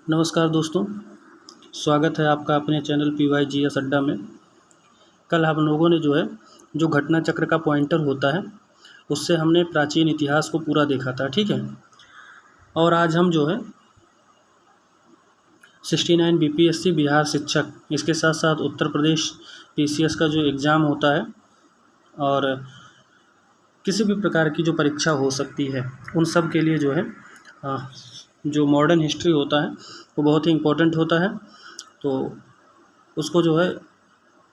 नमस्कार दोस्तों, स्वागत है आपका अपने चैनल PYGS अड्डा में। कल हम लोगों ने जो घटना चक्र का पॉइंटर होता है उससे हमने प्राचीन इतिहास को पूरा देखा था, ठीक है। और आज हम 69 BPSC बिहार शिक्षक, इसके साथ साथ उत्तर प्रदेश PCS का जो एग्ज़ाम होता है और किसी भी प्रकार की जो परीक्षा हो सकती है उन सब के लिए जो मॉडर्न हिस्ट्री होता है वो बहुत ही इम्पोर्टेंट होता है। तो उसको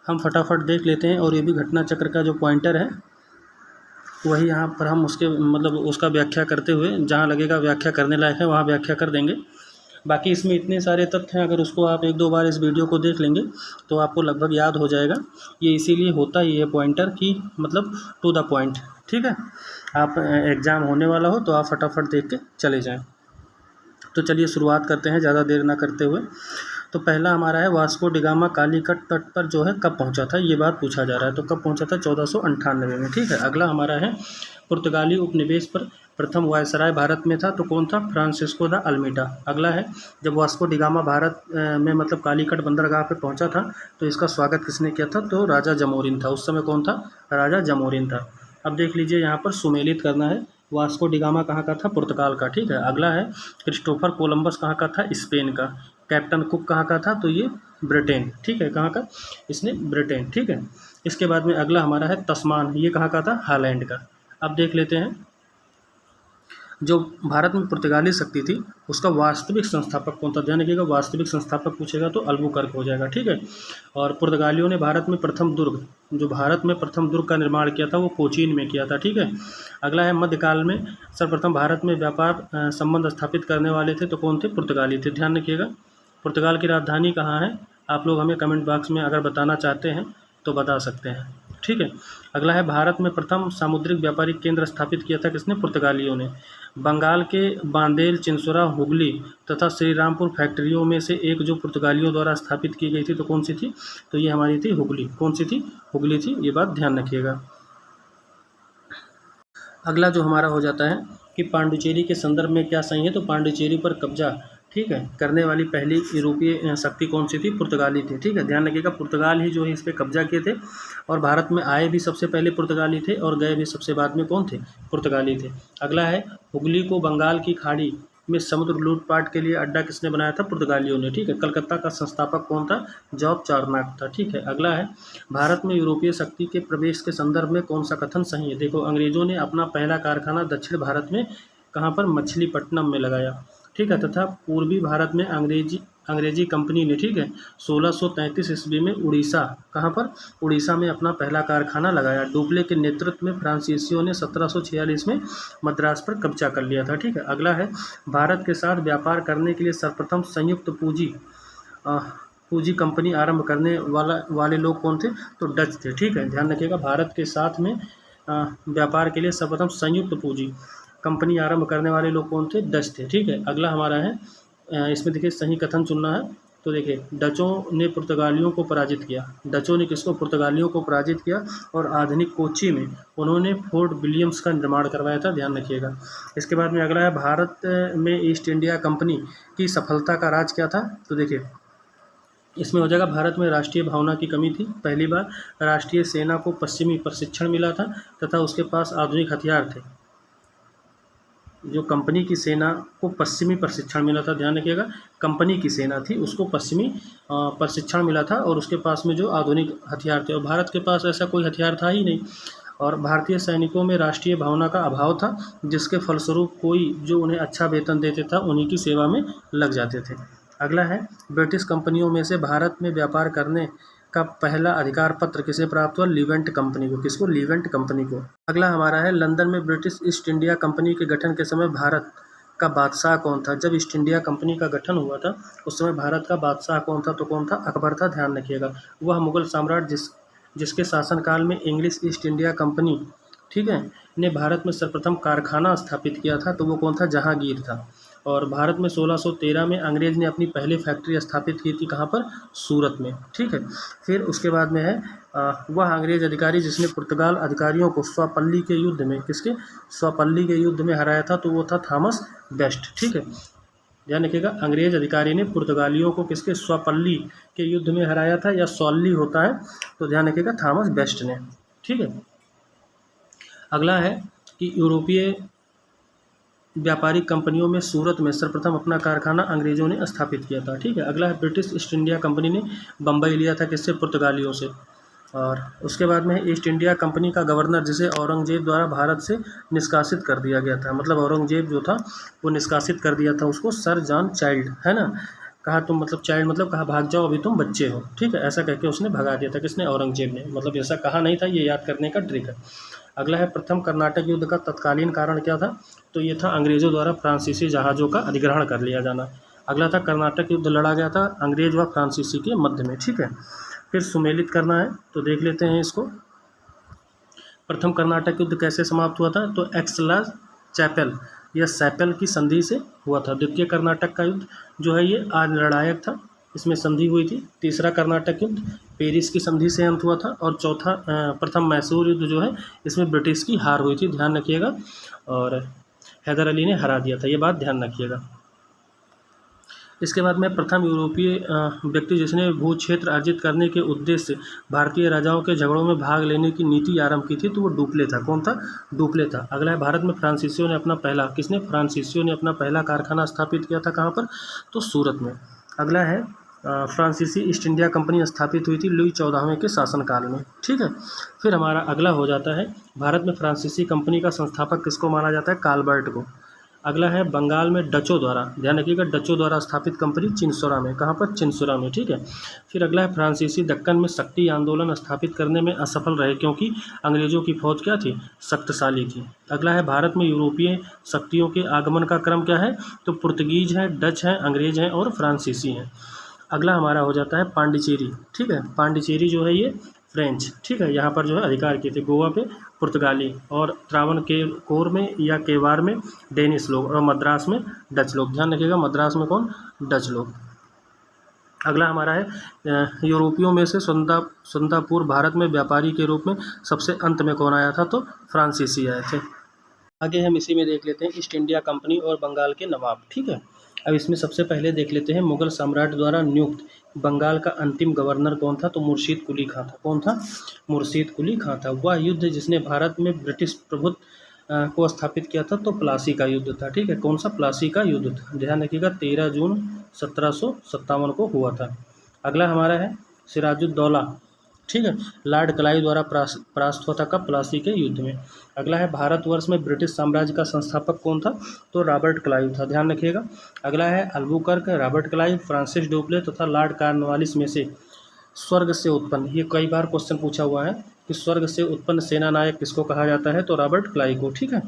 हम फटाफट देख लेते हैं। और ये भी घटना चक्र का जो पॉइंटर है वही यहाँ पर हम उसके उसका व्याख्या करते हुए, जहाँ लगेगा व्याख्या करने लायक है वहाँ व्याख्या कर देंगे। बाकी इसमें इतने सारे तथ्य हैं, अगर उसको आप एक दो बार इस वीडियो को देख लेंगे तो आपको लगभग याद हो जाएगा। ये इसीलिए होता ही है पॉइंटर की, टू द पॉइंट, ठीक है। आप एग्ज़ाम होने वाला हो तो आप फटाफट देख के चले जाएँ। तो चलिए शुरुआत करते हैं ज़्यादा देर ना करते हुए। तो पहला हमारा है, वास्को डी गामा कालीकट तट पर कब पहुंचा था, ये बात पूछा जा रहा है। तो कब पहुंचा था? 1498 में, ठीक है। अगला हमारा है, पुर्तगाली उपनिवेश पर प्रथम वायसराय भारत में था, तो कौन था? Francisco de Almeida. अगला है, जब वास्को डी गामा भारत में कालीकट बंदरगाह पे पहुंचा था तो इसका स्वागत किसने किया था? तो राजा जमोरिन था। उस समय कौन था? राजा जमोरिन था। अब देख लीजिए, यहाँ पर सुमेलित करना है। वास्को डी गामा कहाँ का था? पुर्तगाल का, ठीक है। अगला है, क्रिस्टोफर कोलंबस कहाँ का था? स्पेन का। कैप्टन कुक कहाँ का था? तो ये ब्रिटेन, ठीक है। कहाँ का? इसने ब्रिटेन, ठीक है। इसके बाद में अगला हमारा है, तस्मान, ये कहाँ का था? हालैंड का। अब देख लेते हैं, जो भारत में पुर्तगाली शक्ति थी उसका वास्तविक संस्थापक कौन था? ध्यान रखिएगा, वास्तविक संस्थापक पूछेगा तो अल्बुकर्क हो जाएगा, ठीक है। और पुर्तगालियों ने भारत में प्रथम दुर्ग का निर्माण किया था वो कोचीन में किया था, ठीक है। अगला है, मध्यकाल में सर्वप्रथम भारत में व्यापार संबंध स्थापित करने वाले थे तो कौन थे? पुर्तगाली थे। ध्यान रखिएगा, पुर्तगाल की राजधानी कहाँ है? आप लोग हमें कमेंट बॉक्स में अगर बताना चाहते हैं तो बता सकते हैं, ठीक है। अगला है, भारत में प्रथम सामुद्रिक व्यापारिक केंद्र स्थापित किया था किसने? पुर्तगालियों ने। बंगाल के बांदेल, चिंसोरा, हुगली तथा श्रीरामपुर फैक्ट्रियों में से एक जो पुर्तगालियों द्वारा स्थापित की गई थी तो कौन सी थी? तो ये हमारी थी हुगली। कौन सी थी? हुगली थी। ये बात ध्यान रखिएगा। अगला जो हमारा हो जाता है कि पांडुचेरी के संदर्भ में क्या सही है? तो पांडुचेरी पर कब्जा, ठीक है, करने वाली पहली यूरोपीय शक्ति कौन सी थी? पुर्तगाली थी, ठीक है। ध्यान रखिएगा, पुर्तगाल ही जो है इस पर कब्जा किए थे और भारत में आए भी सबसे पहले पुर्तगाली थे और गए भी सबसे बाद में कौन थे? पुर्तगाली थे। अगला है, हुगली को बंगाल की खाड़ी में समुद्र लूटपाट के लिए अड्डा किसने बनाया था? पुर्तगालियों ने, ठीक है। कलकत्ता का संस्थापक कौन था? जॉब चार्नक था, ठीक है। अगला है, भारत में यूरोपीय शक्ति के प्रवेश के संदर्भ में कौन सा कथन सही है? देखो, अंग्रेजों ने अपना पहला कारखाना दक्षिण भारत में कहाँ पर? मछलीपट्टनम में लगाया, ठीक है। तथा पूर्वी भारत में अंग्रेजी कंपनी ने, ठीक है, 1633 ईस्वी में उड़ीसा, कहाँ पर? उड़ीसा में अपना पहला कारखाना लगाया। डुप्ले के नेतृत्व में फ्रांसीसियों ने 1746 में मद्रास पर कब्जा कर लिया था, ठीक है। अगला है, भारत के साथ व्यापार करने के लिए सर्वप्रथम संयुक्त पूंजी कंपनी आरंभ करने वाले लोग कौन थे? तो डच थे, ठीक है। ध्यान रखिएगा, भारत के साथ में व्यापार के लिए सर्वप्रथम संयुक्त पूंजी कंपनी आरंभ करने वाले लोग कौन थे? डच थे, ठीक है। अगला हमारा है, इसमें देखिए सही कथन चुनना है। तो देखिए, डचों ने पुर्तगालियों को पराजित किया। डचों ने किसको? पुर्तगालियों को पराजित किया और आधुनिक कोच्चि में उन्होंने फोर्ट विलियम्स का निर्माण करवाया था। ध्यान रखिएगा। इसके बाद में अगला है, भारत में ईस्ट इंडिया कंपनी की सफलता का राज क्या था? तो देखिए, इसमें हो जाएगा, भारत में राष्ट्रीय भावना की कमी थी। पहली बार राष्ट्रीय सेना को पश्चिमी प्रशिक्षण मिला था तथा उसके पास आधुनिक हथियार थे। जो कंपनी की सेना को पश्चिमी प्रशिक्षण मिला था, ध्यान रखिएगा, कंपनी की सेना थी उसको पश्चिमी प्रशिक्षण मिला था और उसके पास में जो आधुनिक हथियार थे, और भारत के पास ऐसा कोई हथियार था ही नहीं। और भारतीय सैनिकों में राष्ट्रीय भावना का अभाव था, जिसके फलस्वरूप कोई जो उन्हें अच्छा वेतन देते था उन्हीं की सेवा में लग जाते थे। अगला है, ब्रिटिश कंपनियों में से भारत में व्यापार करने का पहला अधिकार पत्र किसे प्राप्त हुआ? लीवेंट कंपनी को। किसको? लीवेंट कंपनी को। अगला हमारा है, लंदन में ब्रिटिश ईस्ट इंडिया कंपनी के गठन के समय भारत का बादशाह कौन था? जब ईस्ट इंडिया कंपनी का गठन हुआ था उस समय भारत का बादशाह कौन था? तो कौन था? अकबर था। ध्यान रखिएगा, वह मुगल सम्राट जिसके शासनकाल में इंग्लिश ईस्ट इंडिया कंपनी, ठीक है, ने भारत में सर्वप्रथम कारखाना स्थापित किया था, तो वो कौन था? जहांगीर था। और भारत में 1613 में अंग्रेज ने अपनी पहली फैक्ट्री स्थापित की थी, कहाँ पर? सूरत में, ठीक है। फिर उसके बाद में है, वह अंग्रेज अधिकारी जिसने पुर्तगाल अधिकारियों को स्वपल्ली के युद्ध में, किसके? स्वपल्ली के युद्ध में हराया था, तो वो था थॉमस बेस्ट, ठीक है। ध्यान रखिएगा, अंग्रेज अधिकारी ने पुर्तगालियों को किसके स्वपल्ली के युद्ध में हराया था, या सॉल्ली होता है, तो ध्यान रखिएगा थॉमस बेस्ट ने। ठीक है, अगला है कि यूरोपीय व्यापारिक कंपनियों में सूरत में सर्वप्रथम अपना कारखाना अंग्रेजों ने स्थापित किया था। ठीक है, अगला है ब्रिटिश ईस्ट इंडिया कंपनी ने बम्बई लिया था किससे, पुर्तगालियों से। और उसके बाद में ईस्ट इंडिया कंपनी का गवर्नर जिसे औरंगजेब द्वारा भारत से निष्कासित कर दिया गया था, मतलब औरंगजेब जो था वो निष्कासित कर दिया था उसको, सर जॉन चाइल्ड, है ना, कहा तुम, मतलब चाइल्ड मतलब कहा भाग जाओ अभी तुम बच्चे हो। ठीक है, ऐसा कहकर उसने भगा दिया था, किसने, औरंगजेब ने, मतलब ऐसा कहा नहीं था, ये याद करने का ट्रिक है। अगला है प्रथम कर्नाटक युद्ध का तत्कालीन कारण क्या था, तो ये था अंग्रेजों द्वारा फ्रांसीसी जहाज़ों का अधिग्रहण कर लिया जाना। अगला था कर्नाटक युद्ध लड़ा गया था अंग्रेज व फ्रांसीसी के मध्य में। ठीक है, फिर सुमेलित करना है तो देख लेते हैं इसको। प्रथम कर्नाटक युद्ध कैसे समाप्त हुआ था, तो एक्सला चैपल या सैपल की संधि से हुआ था। द्वितीय कर्नाटक का युद्ध जो है ये निर्णायक था, इसमें संधि हुई थी। तीसरा कर्नाटक युद्ध पेरिस की संधि से अंत हुआ था। और चौथा प्रथम मैसूर युद्ध जो है इसमें ब्रिटिश की हार हुई थी, ध्यान रखिएगा, और हैदर अली ने हरा दिया था, ये बात ध्यान रखिएगा। इसके बाद में प्रथम यूरोपीय व्यक्ति जिसने भू क्षेत्र अर्जित करने के उद्देश्य से भारतीय राजाओं के झगड़ों में भाग लेने की नीति आरंभ की थी, तो वो डुप्ले था। कौन था, डुप्ले था। अगला है भारत में फ्रांसीसियों ने अपना पहला, किसने, फ्रांसीसियों ने अपना पहला कारखाना स्थापित किया था, कहाँ पर, तो सूरत में। अगला है फ्रांसीसी ईस्ट इंडिया कंपनी स्थापित हुई थी लुई 14वें के शासनकाल में। ठीक है, फिर हमारा अगला हो जाता है भारत में फ्रांसीसी कंपनी का संस्थापक किसको माना जाता है, काल्बर्ट को। अगला है बंगाल में डचों द्वारा, ध्यान रखिएगा, डचों द्वारा स्थापित कंपनी चिंसोरा में, कहाँ पर, चिंसोरा में। ठीक है, फिर अगला है फ्रांसीसी दक्कन में शक्ति आंदोलन स्थापित करने में असफल रहे क्योंकि अंग्रेजों की फौज क्या थी, शक्तिशाली थी। अगला है भारत में यूरोपीय शक्तियों के आगमन का क्रम क्या है, तो पुर्तगीज है, डच हैं, अंग्रेज हैं और फ्रांसीसी हैं। अगला हमारा हो जाता है पांडिचेरी। ठीक है, पांडिचेरी जो है ये फ्रेंच, ठीक है, यहाँ पर जो है अधिकार किए थे, गोवा पे पुर्तगाली, और त्रावन के कोर में या केवार में डेनिश लोग, और मद्रास में डच लोग। ध्यान रखिएगा, मद्रास में कौन, डच लोग। अगला हमारा है यूरोपियों में से स्वतंत्रतापूर्व भारत में व्यापारी के रूप में सबसे अंत में कौन आया था, तो फ्रांसीसी आए थे। आगे हम इसी में देख लेते हैं ईस्ट इंडिया कंपनी और बंगाल के नवाब। ठीक है, अब इसमें सबसे पहले देख लेते हैं मुगल सम्राट द्वारा नियुक्त बंगाल का अंतिम गवर्नर कौन था, तो मुर्शीद कुली खां था। कौन था, मुर्शीद कुली खां था। वह युद्ध जिसने भारत में ब्रिटिश प्रभुत्व को स्थापित किया था, तो प्लासी का युद्ध था। ठीक है, कौन सा, प्लासी का युद्ध था, ध्यान रखिएगा, 13 जून 1757 को हुआ था। अगला हमारा है सिराजुद्दौला, ठीक है, लॉर्ड क्लाइव द्वारा परास्त हुआ था, कब, प्लासी के युद्ध में। अगला है भारतवर्ष में ब्रिटिश साम्राज्य का संस्थापक कौन था, तो रॉबर्ट क्लाइव था, ध्यान रखिएगा। अगला है Albuquerque, Robert Clive, Francis Dupleix तथा लॉर्ड कॉर्नवालिस में से स्वर्ग से उत्पन्न, ये कई बार क्वेश्चन पूछा हुआ है कि स्वर्ग से उत्पन्न सेना नायक किसको कहा जाता है, तो रॉबर्ट क्लाइव को। ठीक है,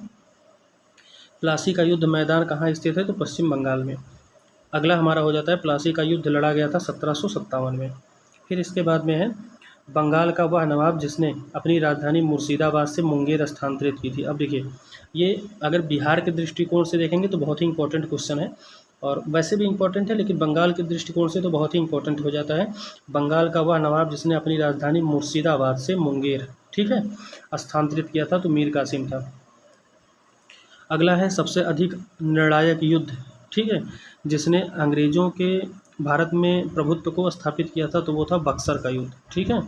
प्लासी का युद्ध मैदान कहाँ स्थित है, तो पश्चिम बंगाल में। अगला हमारा हो जाता है प्लासी का युद्ध लड़ा गया था 1757 में। फिर इसके बाद में है बंगाल का वह नवाब जिसने अपनी राजधानी मुर्शिदाबाद से मुंगेर स्थानांतरित की थी। अब देखिए, ये अगर बिहार के दृष्टिकोण से देखेंगे तो बहुत ही इंपॉर्टेंट क्वेश्चन है, और वैसे भी इंपॉर्टेंट है, लेकिन बंगाल के दृष्टिकोण से तो बहुत ही इंपॉर्टेंट हो जाता है। बंगाल का वह नवाब जिसने अपनी राजधानी मुर्शिदाबाद से मुंगेर, ठीक है, स्थानांतरित किया था, तो मीर कासिम था। अगला है सबसे अधिक निर्णायक युद्ध, ठीक है, जिसने अंग्रेज़ों के भारत में प्रभुत्व को स्थापित किया था, तो वो था बक्सर का युद्ध। ठीक है,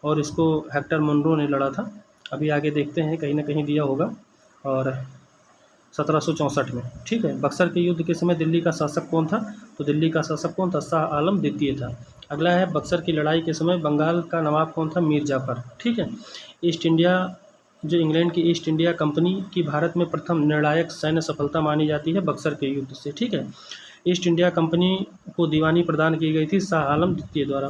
और इसको हेक्टर मुनरो ने लड़ा था। अभी आगे देखते हैं, कहीं ना कहीं दिया होगा, और 1764 में। ठीक है, बक्सर के युद्ध के समय दिल्ली का शासक कौन था, तो दिल्ली का शासक कौन था, शाह आलम द्वितीय था। अगला है बक्सर की लड़ाई के समय बंगाल का नवाब कौन था, मीर जाफर। ठीक है, ईस्ट इंडिया, जो इंग्लैंड की ईस्ट इंडिया कंपनी की भारत में प्रथम निर्णायक सैन्य सफलता मानी जाती है बक्सर के युद्ध से। ठीक है, ईस्ट इंडिया कंपनी को दीवानी प्रदान की गई थी शाह आलम द्वितीय द्वारा।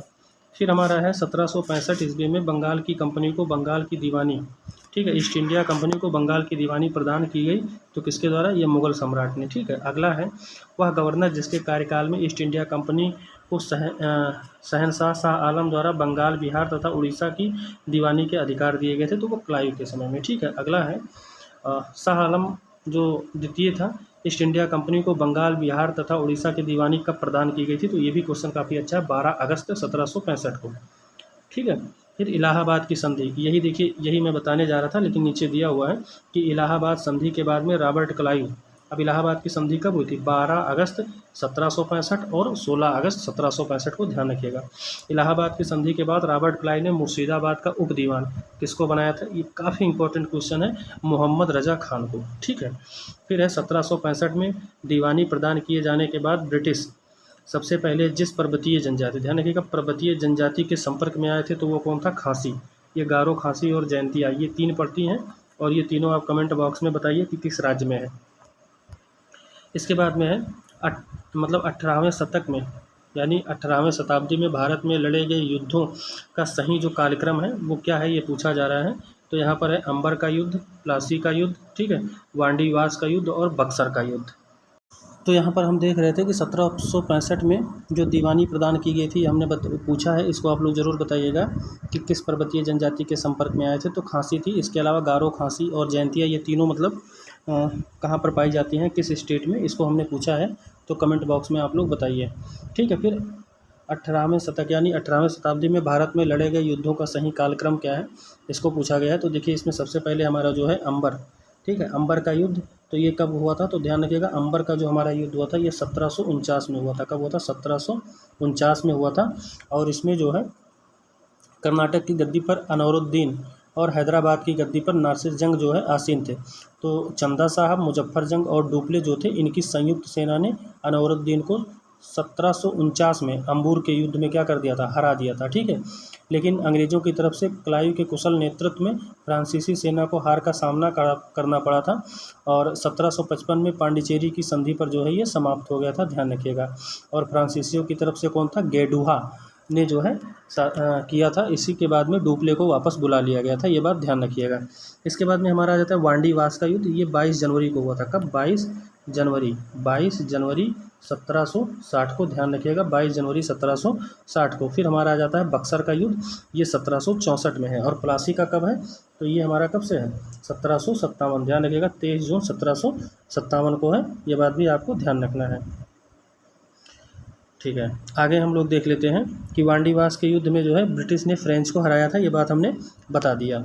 फिर हमारा है 1765 ईस्वी में बंगाल की कंपनी को बंगाल की दीवानी, ठीक है, ईस्ट इंडिया कंपनी को बंगाल की दीवानी प्रदान की गई, तो किसके द्वारा, ये मुगल सम्राट ने। ठीक है, अगला है वह गवर्नर जिसके कार्यकाल में ईस्ट इंडिया कंपनी को शहनशाह शाह आलम द्वारा बंगाल, बिहार तथा उड़ीसा की दीवानी के अधिकार दिए गए थे, तो वो क्लाइव के समय में। ठीक है, अगला है शाह आलम जो द्वितीय था, ईस्ट इंडिया कंपनी को बंगाल, बिहार तथा उड़ीसा की दीवानी कब प्रदान की गई थी, तो ये भी क्वेश्चन काफ़ी अच्छा है, 12 अगस्त 1765 को। ठीक है, फिर इलाहाबाद की संधि, यही देखिए, यही मैं बताने जा रहा था, लेकिन नीचे दिया हुआ है कि इलाहाबाद संधि के बाद में रॉबर्ट क्लाइव अब इलाहाबाद की संधि कब हुई थी? 12 अगस्त 1765 और 16 अगस्त 1765 को ध्यान रखिएगा। इलाहाबाद की संधि के बाद रॉबर्ट क्लाइव ने मुर्शिदाबाद का उप दीवान किसको बनाया था? ये काफ़ी इंपॉर्टेंट क्वेश्चन है, मोहम्मद रजा खान को, ठीक है। फिर है 1765 में दीवानी प्रदान किए जाने के बाद ब्रिटिश सबसे पहले जिस पर्वतीय जनजाति, ध्यान रखिएगा, पर्वतीय जनजाति के संपर्क में आए थे तो वो कौन था? खासी। ये गारो, खासी और जयंतिया, ये 3 पड़ती हैं और ये तीनों आप कमेंट बॉक्स में बताइए कि किस राज्य में है। इसके बाद में है मतलब 18वें शतक में, यानी 18वें शताब्दी में भारत में लड़े गए युद्धों का सही जो कालक्रम है वो क्या है, ये पूछा जा रहा है। तो यहाँ पर है अंबर का युद्ध, प्लासी का युद्ध, ठीक है, वांडीवास का युद्ध और बक्सर का युद्ध। तो यहाँ पर हम देख रहे थे कि 1765 में जो दीवानी प्रदान की गई थी, हमने पूछा है, इसको आप लोग ज़रूर बताइएगा कि किस पर्वतीय जनजाति के संपर्क में आए थे। तो खासी थी, इसके अलावा गारो, खासी और जयंतिया, ये तीनों मतलब कहाँ पर पाई जाती हैं, किस स्टेट में, इसको हमने पूछा है। तो कमेंट बॉक्स में आप लोग बताइए, ठीक है। फिर 18वें शतक यानी 18वें शताब्दी में भारत में लड़े गए युद्धों का सही कालक्रम क्या है, इसको पूछा गया है। तो देखिए इसमें सबसे पहले हमारा जो है अंबर, ठीक है, अंबर का युद्ध, तो ये कब हुआ था? तो ध्यान रखिएगा, अंबर का जो हमारा युद्ध हुआ था ये 1749 में हुआ था। कब हुआ था? 1749 में हुआ था। और इसमें जो है कर्नाटक की गद्दी पर अनवरुद्दीन और हैदराबाद की गद्दी पर नासिर जंग जो है आसीन थे। तो चंदा साहब, मुजफ्फर जंग और डुप्ले जो थे, इनकी संयुक्त सेना ने अनवरुद्दीन को 1749 में अंबूर के युद्ध में क्या कर दिया था? हरा दिया था, ठीक है। लेकिन अंग्रेज़ों की तरफ से क्लाइव के कुशल नेतृत्व में फ्रांसीसी सेना को हार का सामना करना पड़ा था और 1755 में पांडिचेरी की संधि पर जो है ये समाप्त हो गया था, ध्यान रखिएगा। और फ्रांसीसियों की तरफ से कौन था? गेडुहा ने जो है किया था। इसी के बाद में डुप्ले को वापस बुला लिया गया था, ये बात ध्यान रखिएगा। इसके बाद में हमारा आ जाता है वांडीवास का युद्ध, ये 22 जनवरी को हुआ था। कब? 22 जनवरी 1760 को, ध्यान रखिएगा, 22 जनवरी 1760 को। फिर हमारा आ जाता है बक्सर का युद्ध, ये 1764 में है। और प्लासी का कब है? तो ये हमारा कब से है? 1757, ध्यान रखिएगा, 23 जून 1757 को है, ये बात भी आपको ध्यान रखना है, ठीक है। आगे हम लोग देख लेते हैं कि वांडीवास के युद्ध में जो है ब्रिटिश ने फ्रेंच को हराया था, ये बात हमने बता दिया।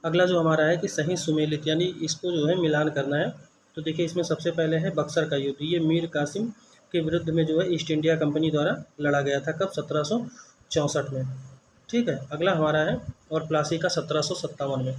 अगला जो हमारा है कि सही सुमेलित, यानी इसको जो है मिलान करना है। तो देखिए इसमें सबसे पहले है बक्सर का युद्ध, ये मीर कासिम के विरुद्ध में जो है ईस्ट इंडिया कंपनी द्वारा लड़ा गया था। कब? 1764 में, ठीक है। अगला हमारा है और प्लासी का 1757 में।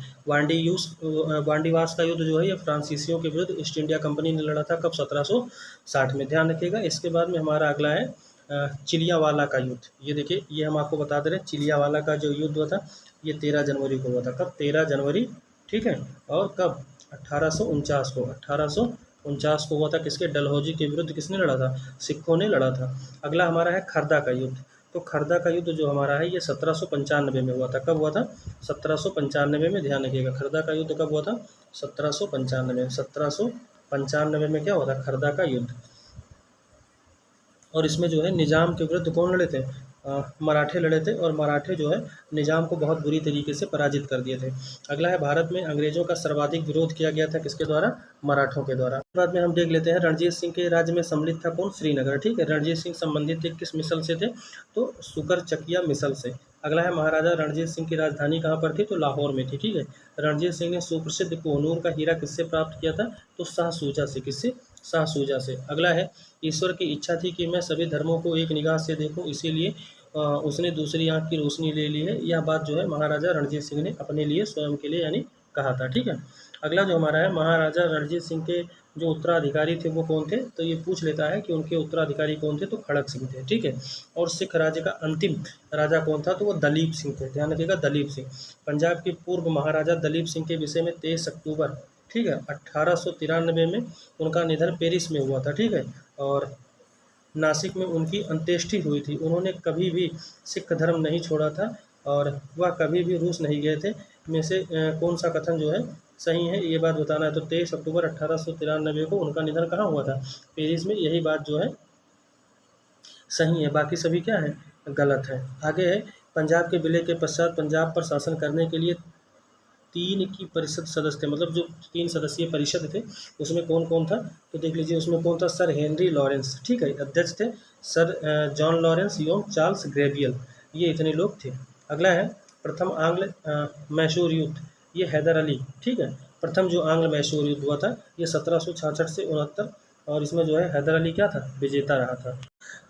वांडीवास का युद्ध जो है ये फ्रांसीसियों के विरुद्ध ईस्ट इंडिया कंपनी ने लड़ा था। कब? 1760 में, ध्यान रखिएगा। इसके बाद में हमारा अगला है चिलियावाला का युद्ध। ये देखिए, ये हम आपको बता दे रहे हैं, चिलियावाला का जो युद्ध हुआ था ये 13 जनवरी को हुआ था। कब? 13 जनवरी, ठीक है। और कब? 1849 को, 1849 को हुआ था। किसके? डलहौजी के विरुद्ध किसने लड़ा था? सिखों ने लड़ा था। अगला हमारा है खरदा का युद्ध। तो खरदा का युद्ध जो हमारा है ये 1795 में हुआ था। कब हुआ था? 1795 में, ध्यान रखिएगा। खरदा का युद्ध कब हुआ था? 1795। 1795 में क्या हुआ था? खरदा का युद्ध। और इसमें जो है निज़ाम के विरुद्ध कौन लड़े थे? मराठे लड़े थे, और मराठे जो है निज़ाम को बहुत बुरी तरीके से पराजित कर दिए थे। अगला है भारत में अंग्रेज़ों का सर्वाधिक विरोध किया गया था, किसके द्वारा? मराठों के द्वारा। बाद में हम देख लेते हैं रणजीत सिंह के राज्य में सम्मिलित था कौन? श्रीनगर, ठीक है। रणजीत सिंह संबंधित थे किस मिसल से थे? तो सुकर चकिया मिसल से। अगला है महाराजा रणजीत सिंह की राजधानी कहाँ पर थी? तो लाहौर में थी, ठीक है। रणजीत सिंह ने सुप्रसिद्ध कोहनूर का हीरा किससे प्राप्त किया था? तो शाह सूजा से। किससे? शाह सूजा से। अगला है ईश्वर की इच्छा थी कि मैं सभी धर्मों को एक निगाह से देखूं, इसीलिए उसने दूसरी आंख की रोशनी ले ली है। यह बात जो है महाराजा रणजीत सिंह ने अपने लिए, स्वयं के लिए यानी कहा था, ठीक है। अगला जो हमारा है महाराजा रणजीत सिंह के जो उत्तराधिकारी थे वो कौन थे? तो ये पूछ लेता है कि उनके उत्तराधिकारी कौन थे? तो खड़क सिंह थे, ठीक है। और सिख राज्य का अंतिम राजा कौन था? तो वो दलीप सिंह थे, ध्यान रखिएगा, दलीप सिंह। पंजाब के पूर्व महाराजा दलीप सिंह के विषय में 23 अक्टूबर, ठीक है, 1893 में उनका निधन पेरिस में हुआ था, ठीक है। और नासिक में उनकी अंत्येष्टि हुई थी। उन्होंने कभी भी सिख धर्म नहीं छोड़ा था और वह कभी भी रूस नहीं गए थे। में से कौन सा कथन जो है सही है, ये बात बताना है। तो 23 अक्टूबर 1893 को उनका निधन कहाँ हुआ था? पेरिस में। यही बात जो है सही है, बाकी सभी क्या है? गलत है। आगे है पंजाब के विलय के पश्चात पंजाब पर शासन करने के लिए 3 की परिषद सदस्य थे, मतलब जो 3 सदस्यीय परिषद थे उसमें कौन कौन था? तो देख लीजिए, उसमें कौन था? सर हेनरी लॉरेंस, ठीक है, अध्यक्ष थे। सर जॉन लॉरेंस एवं चार्ल्स ग्रेवियल, ये इतने लोग थे। अगला है प्रथम आंग्ल मैसूर युद्ध, ये हैदर अली, ठीक है। प्रथम जो आंग्ल मैसूर युद्ध हुआ था ये 1766 से 69, और इसमें जो है हैदर अली क्या था, विजेता रहा था।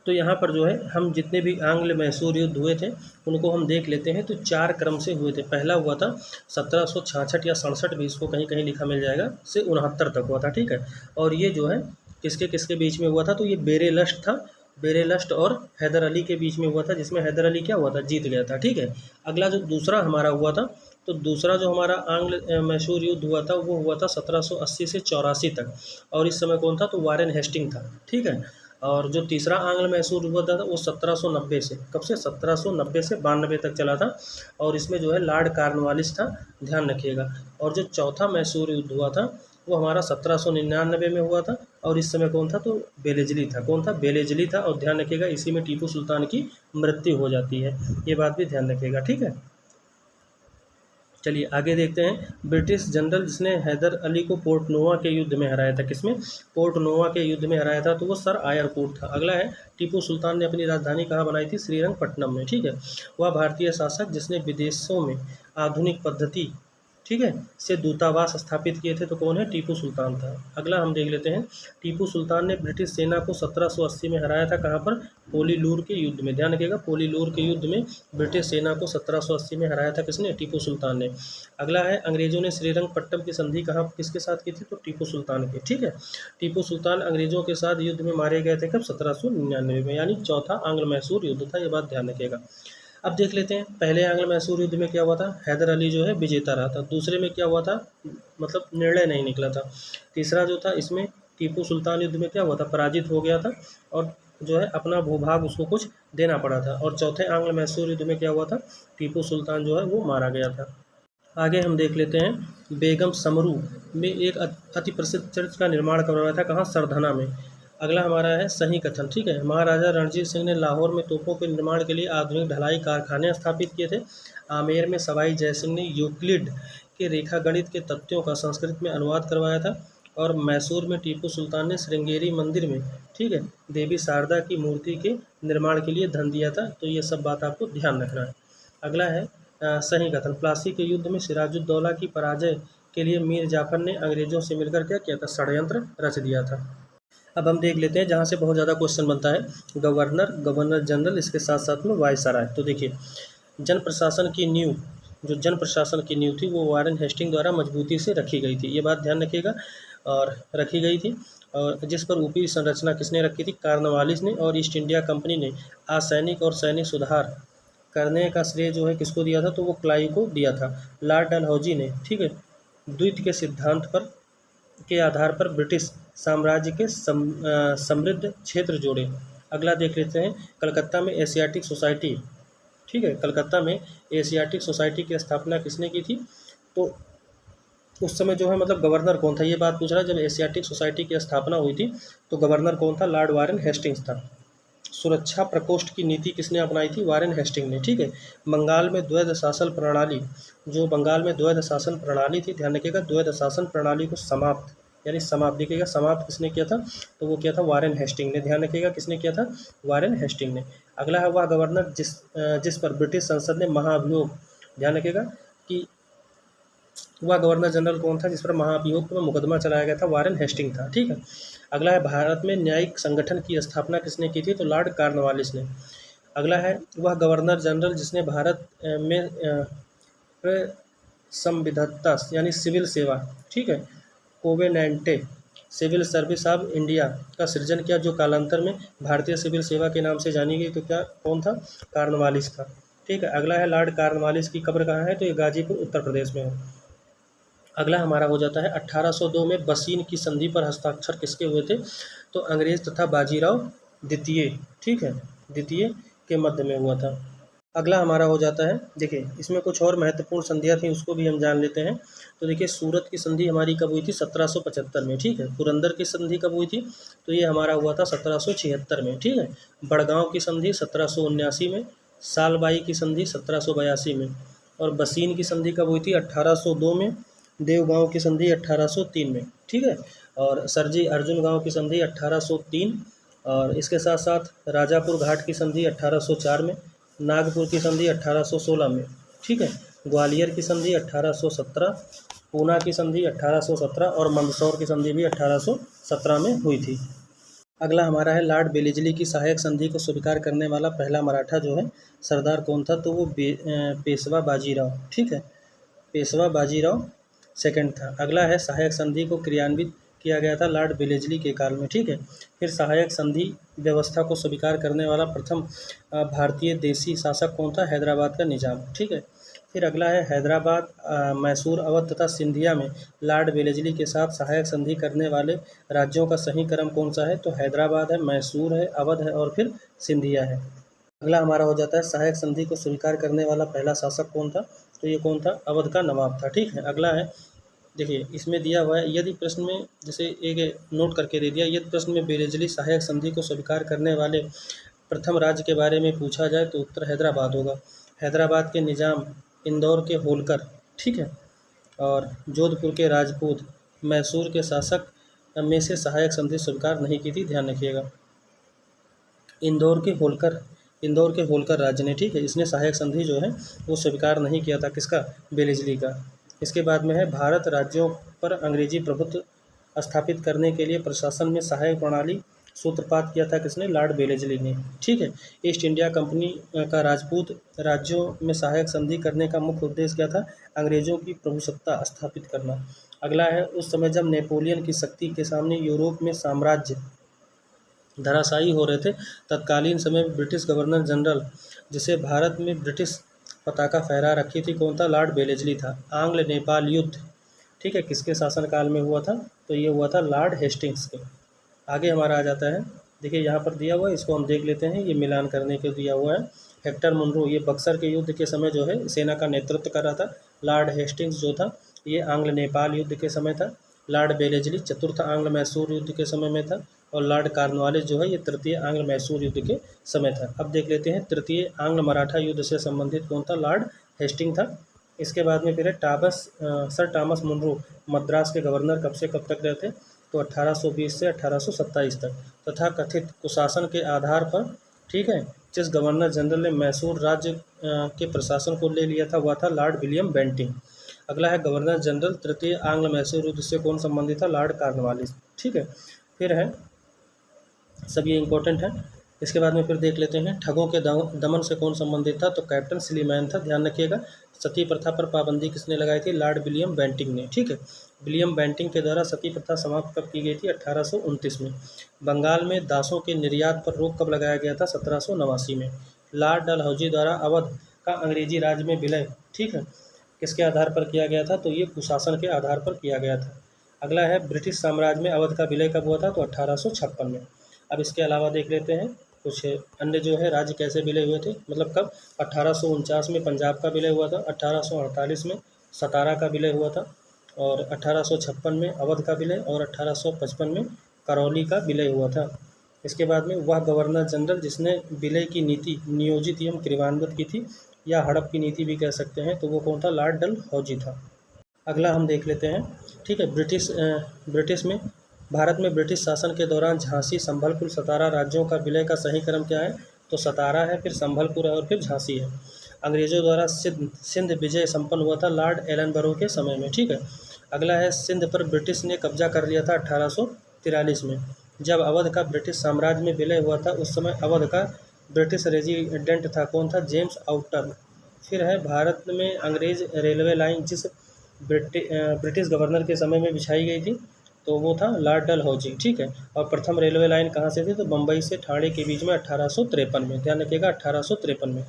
तो यहाँ पर जो है हम जितने भी आंग्ल मैसूर युद्ध हुए थे उनको हम देख लेते हैं। तो 4 क्रम से हुए थे। पहला हुआ था 1766 या 67 भी इसको कहीं कहीं लिखा मिल जाएगा, से 69 तक हुआ था, ठीक है। और ये जो है किसके किसके बीच में हुआ था, तो ये बेरेलश्ट था, बेरेलश्ट और हैदर अली के बीच में हुआ था, जिसमें हैदर अली क्या हुआ था, जीत गया था, ठीक है। अगला जो दूसरा हमारा हुआ था, तो दूसरा जो हमारा आंग्ल मैसूर युद्ध हुआ था वो हुआ था 1780 से 84 तक, और इस समय कौन था, तो वारेन हेस्टिंग था, ठीक है। और जो तीसरा आंग्ल मैसूर हुआ था वो 1790 से, कब से, 1790 से 92 तक चला था, और इसमें जो है लॉर्ड कॉर्नवालिस था, ध्यान रखिएगा। और जो चौथा मैसूर युद्ध हुआ था वो हमारा 1799 में हुआ था, और इस समय कौन था, तो बेलेजली था, कौन था, बेलेजली था। और ध्यान रखिएगा इसी में टीपू सुल्तान की मृत्यु हो जाती है, ये बात भी ध्यान रखिएगा, ठीक है। चलिए आगे देखते हैं। ब्रिटिश जनरल जिसने हैदर अली को पोर्ट नोवा के युद्ध में हराया था, किसमें, पोर्ट नोवा के युद्ध में हराया था, तो वो सर आयर कोर्ट था। अगला है टीपू सुल्तान ने अपनी राजधानी कहाँ बनाई थी, श्रीरंगपट्टनम में, ठीक है। वह भारतीय शासक जिसने विदेशों में आधुनिक पद्धति, ठीक है, से दूतावास स्थापित किए थे, तो कौन है, टीपू सुल्तान था। अगला हम देख लेते हैं। टीपू सुल्तान ने ब्रिटिश सेना को 1780 में हराया था, कहाँ पर, पोलीलूर के युद्ध में। ध्यान रखिएगा पोलीलूर के युद्ध में ब्रिटिश सेना को 1780 में हराया था, किसने, टीपू सुल्तान ने। अगला है अंग्रेजों ने श्रीरंगपट्टम की संधि कहाँ किसके साथ की थी, तो टीपू सुल्तान के, ठीक है। टीपू सुल्तान अंग्रेजों के साथ युद्ध में मारे गए थे, कब, 1799 में, यानी चौथा आंग्ल मैसूर युद्ध था, ये बात ध्यान रखिएगा। अब देख लेते हैं पहले आंग्ल मैसूर युद्ध में क्या हुआ था, हैदर अली जो है विजेता रहा था। दूसरे में क्या हुआ था, मतलब निर्णय नहीं निकला था। तीसरा जो था इसमें टीपू सुल्तान युद्ध में क्या हुआ था, पराजित हो गया था, और जो है अपना भूभाग उसको कुछ देना पड़ा था। और चौथे आंग्ल मैसूर युद्ध में क्या हुआ था, टीपू सुल्तान जो है वो मारा गया था। आगे हम देख लेते हैं। बेगम समरू में एक अति प्रसिद्ध चर्च का निर्माण करवाया था, कहाँ, सरधना में। अगला हमारा है सही कथन, ठीक है। महाराजा रणजीत सिंह ने लाहौर में तोपों के निर्माण के लिए आधुनिक ढलाई कारखाने स्थापित किए थे। आमेर में सवाई जयसिंह ने यूक्लिड के रेखागणित के तथ्यों का संस्कृत में अनुवाद करवाया था। और मैसूर में टीपू सुल्तान ने श्रृंगेरी मंदिर में, ठीक है, देवी शारदा की मूर्ति के निर्माण के लिए धन दिया था। तो ये सब बात आपको ध्यान रखना है। अगला है सही कथन। प्लासी के युद्ध में सिराजुद्दौला की पराजय के लिए मीर जाफर ने अंग्रेजों से मिलकर क्या किया था, षड्यंत्र रच दिया था। अब हम देख लेते हैं जहाँ से बहुत ज़्यादा क्वेश्चन बनता है, गवर्नर, गवर्नर जनरल, इसके साथ साथ में वायसराय। तो देखिए जन प्रशासन की नींव, जो जन प्रशासन की नींव थी वो वारेन हेस्टिंग द्वारा मजबूती से रखी गई थी, ये बात ध्यान रखिएगा, और रखी गई थी। और जिस पर ऊपरी संरचना किसने रखी थी, कॉर्नवालिस ने। और ईस्ट इंडिया कंपनी ने असैनिक और सैनिक सुधार करने का श्रेय जो है किसको दिया था, तो वो क्लाइव को दिया था। लॉर्ड डलहौजी ने, ठीक है, द्वित्व के सिद्धांत पर के आधार पर ब्रिटिश साम्राज्य के समृद्ध क्षेत्र जोड़े। अगला देख लेते हैं। कलकत्ता में एशियाटिक सोसाइटी, ठीक है, कलकत्ता में एशियाटिक सोसाइटी की स्थापना किसने की थी, तो उस समय जो है मतलब गवर्नर कौन था, ये बात पूछ रहा है। जब एशियाटिक सोसाइटी की स्थापना हुई थी तो गवर्नर कौन था, लॉर्ड वारेन हेस्टिंग्स था। सुरक्षा प्रकोष्ठ की नीति किसने अपनाई थी, वारेन हेस्टिंग ने, ठीक है। बंगाल में द्वैध शासन प्रणाली, जो बंगाल में द्वैध शासन प्रणाली थी, ध्यान रखिएगा, द्वैध शासन प्रणाली को समाप्त, यानी समाप्त देखिएगा, समाप्त किसने किया था, तो वो किया था वारेन हेस्टिंग ने। ध्यान रखिएगा किसने किया था, वारेन हेस्टिंग ने। अगला है वह गवर्नर जिस पर ब्रिटिश संसद ने महाभियोग, ध्यान रखिएगा कि वह गवर्नर जनरल कौन था जिस पर महाभियोग में मुकदमा चलाया गया था, वारेन हेस्टिंग था, ठीक है। अगला है भारत में न्यायिक संगठन की स्थापना किसने की थी, तो लॉर्ड कॉर्नवालिस ने। अगला है वह गवर्नर जनरल जिसने भारत में संविधत्ता यानी सिविल सेवा, ठीक है, कोवेनेंटे सिविल सर्विस ऑफ इंडिया का सृजन किया, जो कालांतर में भारतीय सिविल सेवा के नाम से जानी गई। तो क्या कौन था, कॉर्नवालिस था, ठीक है। अगला है लॉर्ड कॉर्नवालिस की कब्र कहाँ है, तो ये गाजीपुर उत्तर प्रदेश में है। अगला हमारा हो जाता है 1802 में बसीन की संधि पर हस्ताक्षर किसके हुए थे, तो अंग्रेज तथा बाजीराव द्वितीय, ठीक है, द्वितीय के मध्य में हुआ था। अगला हमारा हो जाता है, देखिए इसमें कुछ और महत्वपूर्ण संधियाँ थी उसको भी हम जान लेते हैं। तो देखिए सूरत की संधि हमारी कब हुई थी, 1775 में, ठीक है। पुरंदर की संधि कब हुई थी, तो ये हमारा हुआ था 1776 में, ठीक है। बड़गांव की संधि 1779 में, सालबाई की संधि 1782 में, और बसीन की संधि कब हुई थी, 1802 में, देवगांव की संधि 1803 में, ठीक है। और सरजी अर्जुन गांव की संधि 1803, और इसके साथ साथ राजापुर घाट की संधि 1804 में, नागपुर की संधि 1816 में, ठीक है। ग्वालियर की संधि 1817, पूना की संधि 1817 और मंदसौर की संधि भी 1817 में हुई थी। अगला हमारा है लॉर्ड वेलेज़ली की सहायक संधि को स्वीकार करने वाला पहला मराठा जो है सरदार कौन था, तो वो पेशवा बाजीराव, ठीक है, पेशवा बाजीराव सेकंड था। अगला है सहायक संधि को क्रियान्वित किया गया था लॉर्ड वेलेज़ली के काल में, ठीक है। फिर सहायक संधि व्यवस्था को स्वीकार करने वाला प्रथम भारतीय देशी शासक कौन था, हैदराबाद का निजाम, ठीक है। फिर अगला है हैदराबाद, मैसूर, अवध तथा सिंधिया में लॉर्ड वेलेज़ली के साथ सहायक संधि करने वाले राज्यों का सही क्रम कौन सा है, तो हैदराबाद है, मैसूर है, अवध है और फिर सिंधिया है। अगला हमारा हो जाता है सहायक संधि को स्वीकार करने वाला पहला शासक कौन था, तो ये कौन था, अवध का नवाब था, ठीक है। अगला है, देखिए इसमें दिया हुआ है, यदि प्रश्न में जैसे एक नोट करके दे दिया, यदि प्रश्न में वेलेज़ली सहायक संधि को स्वीकार करने वाले प्रथम राज्य के बारे में पूछा जाए तो उत्तर हैदराबाद होगा। हैदराबाद के निजाम, इंदौर के होलकर, ठीक है, और जोधपुर के राजपूत, मैसूर के शासक में से सहायक संधि स्वीकार नहीं की थी, ध्यान रखिएगा। इंदौर के होलकर राज्य ने, ठीक है, इसने सहायक संधि जो है वो स्वीकार नहीं किया था, किसका, वेलेज़ली का। इसके बाद में है भारत राज्यों पर अंग्रेजी प्रभुत्व स्थापित करने के लिए प्रशासन में सहायक प्रणाली सूत्रपात किया था, किसने, लॉर्ड वेलेज़ली ने, ठीक है। ईस्ट इंडिया कंपनी का राजपूत राज्यों में सहायक संधि करने का मुख्य उद्देश्य क्या था, अंग्रेजों की प्रभुसत्ता स्थापित करना। अगला है उस समय जब नेपोलियन की शक्ति के सामने यूरोप में साम्राज्य धराशायी हो रहे थे, तत्कालीन समय में ब्रिटिश गवर्नर जनरल जिसे भारत में ब्रिटिश पताका फहरा रखी थी, कौन था, लॉर्ड वेलेज़ली था। आंग्ल नेपाल युद्ध, ठीक है, किसके शासनकाल में हुआ था, तो ये हुआ था लॉर्ड हेस्टिंग्स के। आगे हमारा आ जाता है, देखिए यहाँ पर दिया हुआ है, इसको हम देख लेते हैं, ये मिलान करने के दिया हुआ है। हेक्टर मुनरो, ये बक्सर के युद्ध के समय जो है सेना का नेतृत्व कर रहा था। लॉर्ड हेस्टिंग्स जो था ये आंग्ल नेपाल युद्ध के समय था। लॉर्ड वेलेज़ली चतुर्थ आंग्ल मैसूर युद्ध के समय में था। और लॉर्ड कॉर्नवालिस जो है ये तृतीय आंग्ल मैसूर युद्ध के समय था। अब देख लेते हैं तृतीय आंग्ल मराठा युद्ध से संबंधित कौन था, लॉर्ड हेस्टिंग था। इसके बाद में फिर है सर टॉमस मुनरो मद्रास के गवर्नर कब से कब तक रहे थे, तो 1820 से 1827 तक। तथा कथित कुशासन के आधार पर, ठीक है, जिस गवर्नर जनरल ने मैसूर राज्य के प्रशासन को ले लिया था वह था लॉर्ड विलियम बेंटिंग। अगला है गवर्नर जनरल तृतीय आंग्ल मैसूर युद्ध से कौन संबंधित था, लॉर्ड कॉर्नवालिस, ठीक है। फिर है, सब ये इंपॉर्टेंट है। इसके बाद में फिर देख लेते हैं ठगों के दमन से कौन संबंधित था, तो कैप्टन स्लीमैन था, ध्यान रखिएगा। सती प्रथा पर पाबंदी किसने लगाई थी, लॉर्ड विलियम बेंटिंग ने, ठीक है। विलियम बेंटिंग के द्वारा सती प्रथा समाप्त कब की गई थी, 1829 में। बंगाल में दासों के निर्यात पर रोक कब लगाया गया था, 1789 में। लॉर्ड डलहौजी द्वारा अवध का अंग्रेजी राज में विलय, ठीक है, किसके आधार पर किया गया था, तो ये कुशासन के आधार पर किया गया था। अगला है ब्रिटिश साम्राज्य में अवध का विलय कब हुआ था, तो 1856 में। अब इसके अलावा देख लेते हैं कुछ अन्य जो है राज्य कैसे विलय हुए थे, मतलब कब, 1849 में पंजाब का विलय हुआ था, 1848 में सतारा का विलय हुआ था, और 1856 में अवध का विलय, और 1855 में करौली का विलय हुआ था। इसके बाद में वह गवर्नर जनरल जिसने विलय की नीति नियोजित एवं क्रियान्वित की थी, या हड़प की नीति भी कह सकते हैं, तो वो कौन था, लॉर्ड डलहौजी था। अगला हम देख लेते हैं, ठीक है, ब्रिटिश में भारत में ब्रिटिश शासन के दौरान झांसी, संभलपुर, सतारा राज्यों का विलय का सही क्रम क्या है, तो सतारा है, फिर संभलपुर है और फिर झांसी है। अंग्रेजों द्वारा सिंध विजय संपन्न हुआ था लॉर्ड एलनबरो के समय में, ठीक है। अगला है सिंध पर ब्रिटिश ने कब्जा कर लिया था 1843 में। जब अवध का ब्रिटिश साम्राज्य में विलय हुआ था उस समय अवध का ब्रिटिश रेजिडेंट था, कौन था, जेम्स आउटर। फिर है भारत में अंग्रेज रेलवे लाइन जिस ब्रिटिश गवर्नर के समय में बिछाई गई थी, तो वो था लॉर्ड डलहौजी, ठीक है। और प्रथम रेलवे लाइन कहाँ से थी, तो बम्बई से ठाणे के बीच में 1853 में, ध्यान रखिएगा 1853 में।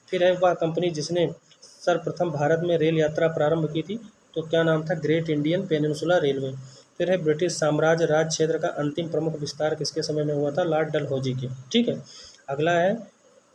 फिर है वह कंपनी जिसने सर्वप्रथम भारत में रेल यात्रा प्रारंभ की थी, तो क्या नाम था, ग्रेट इंडियन पेनिनसुला रेलवे। फिर है ब्रिटिश साम्राज्य राज क्षेत्र का अंतिम प्रमुख विस्तार किसके समय में हुआ था, लॉर्ड डलहौजी के, ठीक है। अगला है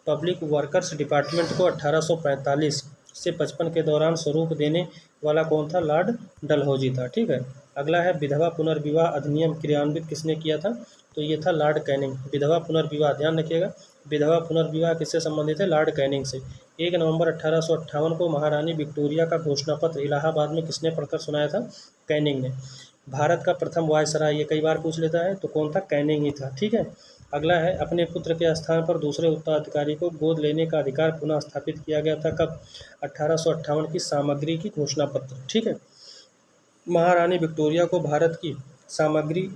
पब्लिक वर्कर्स डिपार्टमेंट को 1845 से 55 के दौरान स्वरूप देने वाला कौन था, लॉर्ड डलहौजी था, ठीक है। अगला है विधवा पुनर्विवाह अधिनियम क्रियान्वित किसने किया था, तो ये था लॉर्ड कैनिंग। विधवा पुनर्विवाह, ध्यान रखिएगा, विधवा पुनर्विवाह किससे संबंधित है, लॉर्ड कैनिंग से। 1 नवंबर 1858 को महारानी विक्टोरिया का घोषणा पत्र इलाहाबाद में किसने पढ़कर सुनाया था, कैनिंग ने। भारत का प्रथम वायसराय, ये कई बार पूछ लेता है, तो कौन था, कैनिंग ही था, ठीक है। अगला है अपने पुत्र के स्थान पर दूसरे उत्तराधिकारी को गोद लेने का अधिकार पुनः स्थापित किया गया था, कब, 1858 की सामग्री की घोषणा पत्र, ठीक है। महारानी विक्टोरिया को भारत की सामग्री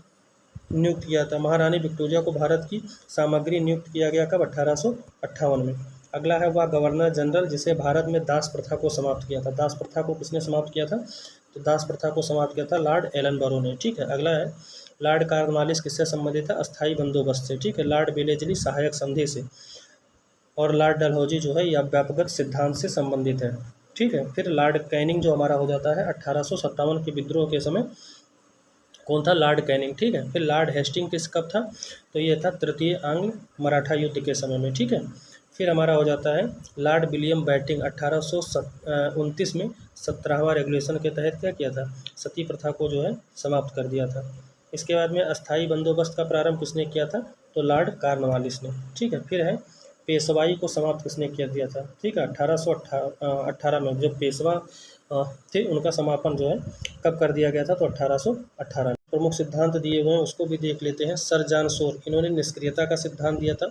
नियुक्त किया था। महारानी विक्टोरिया को भारत की सामग्री नियुक्त किया गया कब? 1858 में। अगला है वह गवर्नर जनरल जिसे भारत में दास प्रथा को समाप्त किया था। दास प्रथा को किसने समाप्त किया था? तो दास प्रथा को समाप्त किया था लॉर्ड एलनबरो ने। ठीक है। अगला है लॉर्ड कॉर्नवालिस किससे संबंधित है? अस्थायी बंदोबस्त से। ठीक है। लॉर्ड वेलेस्ली सहायक संधि से। और लॉर्ड डलहौजी जो है यह व्यापक सिद्धांत से संबंधित है। ठीक है। फिर लॉर्ड कैनिंग जो हमारा हो जाता है 1857 के विद्रोह के समय कौन था? Lord Canning. ठीक है। फिर लॉर्ड हेस्टिंग किस कब था? तो ये था तृतीय आंग्ल मराठा युद्ध के समय में। ठीक है। फिर हमारा हो जाता है लॉर्ड विलियम बैटिंग 1829 में 17वां रेगुलेशन के तहत क्या किया था? सती प्रथा को जो है समाप्त कर दिया था। इसके बाद में अस्थाई बंदोबस्त का प्रारंभ किसने किया था? तो लॉर्ड कॉर्नवालिस ने। ठीक है। फिर है पेशवाई को समाप्त किसने किया दिया था? ठीक है। 1818 में जो पेशवा थे उनका समापन जो है कब कर दिया गया था? तो 1818 में। प्रमुख सिद्धांत दिए हुए हैं उसको भी देख लेते हैं। सर जॉन शोर इन्होंने निष्क्रियता का सिद्धांत दिया था।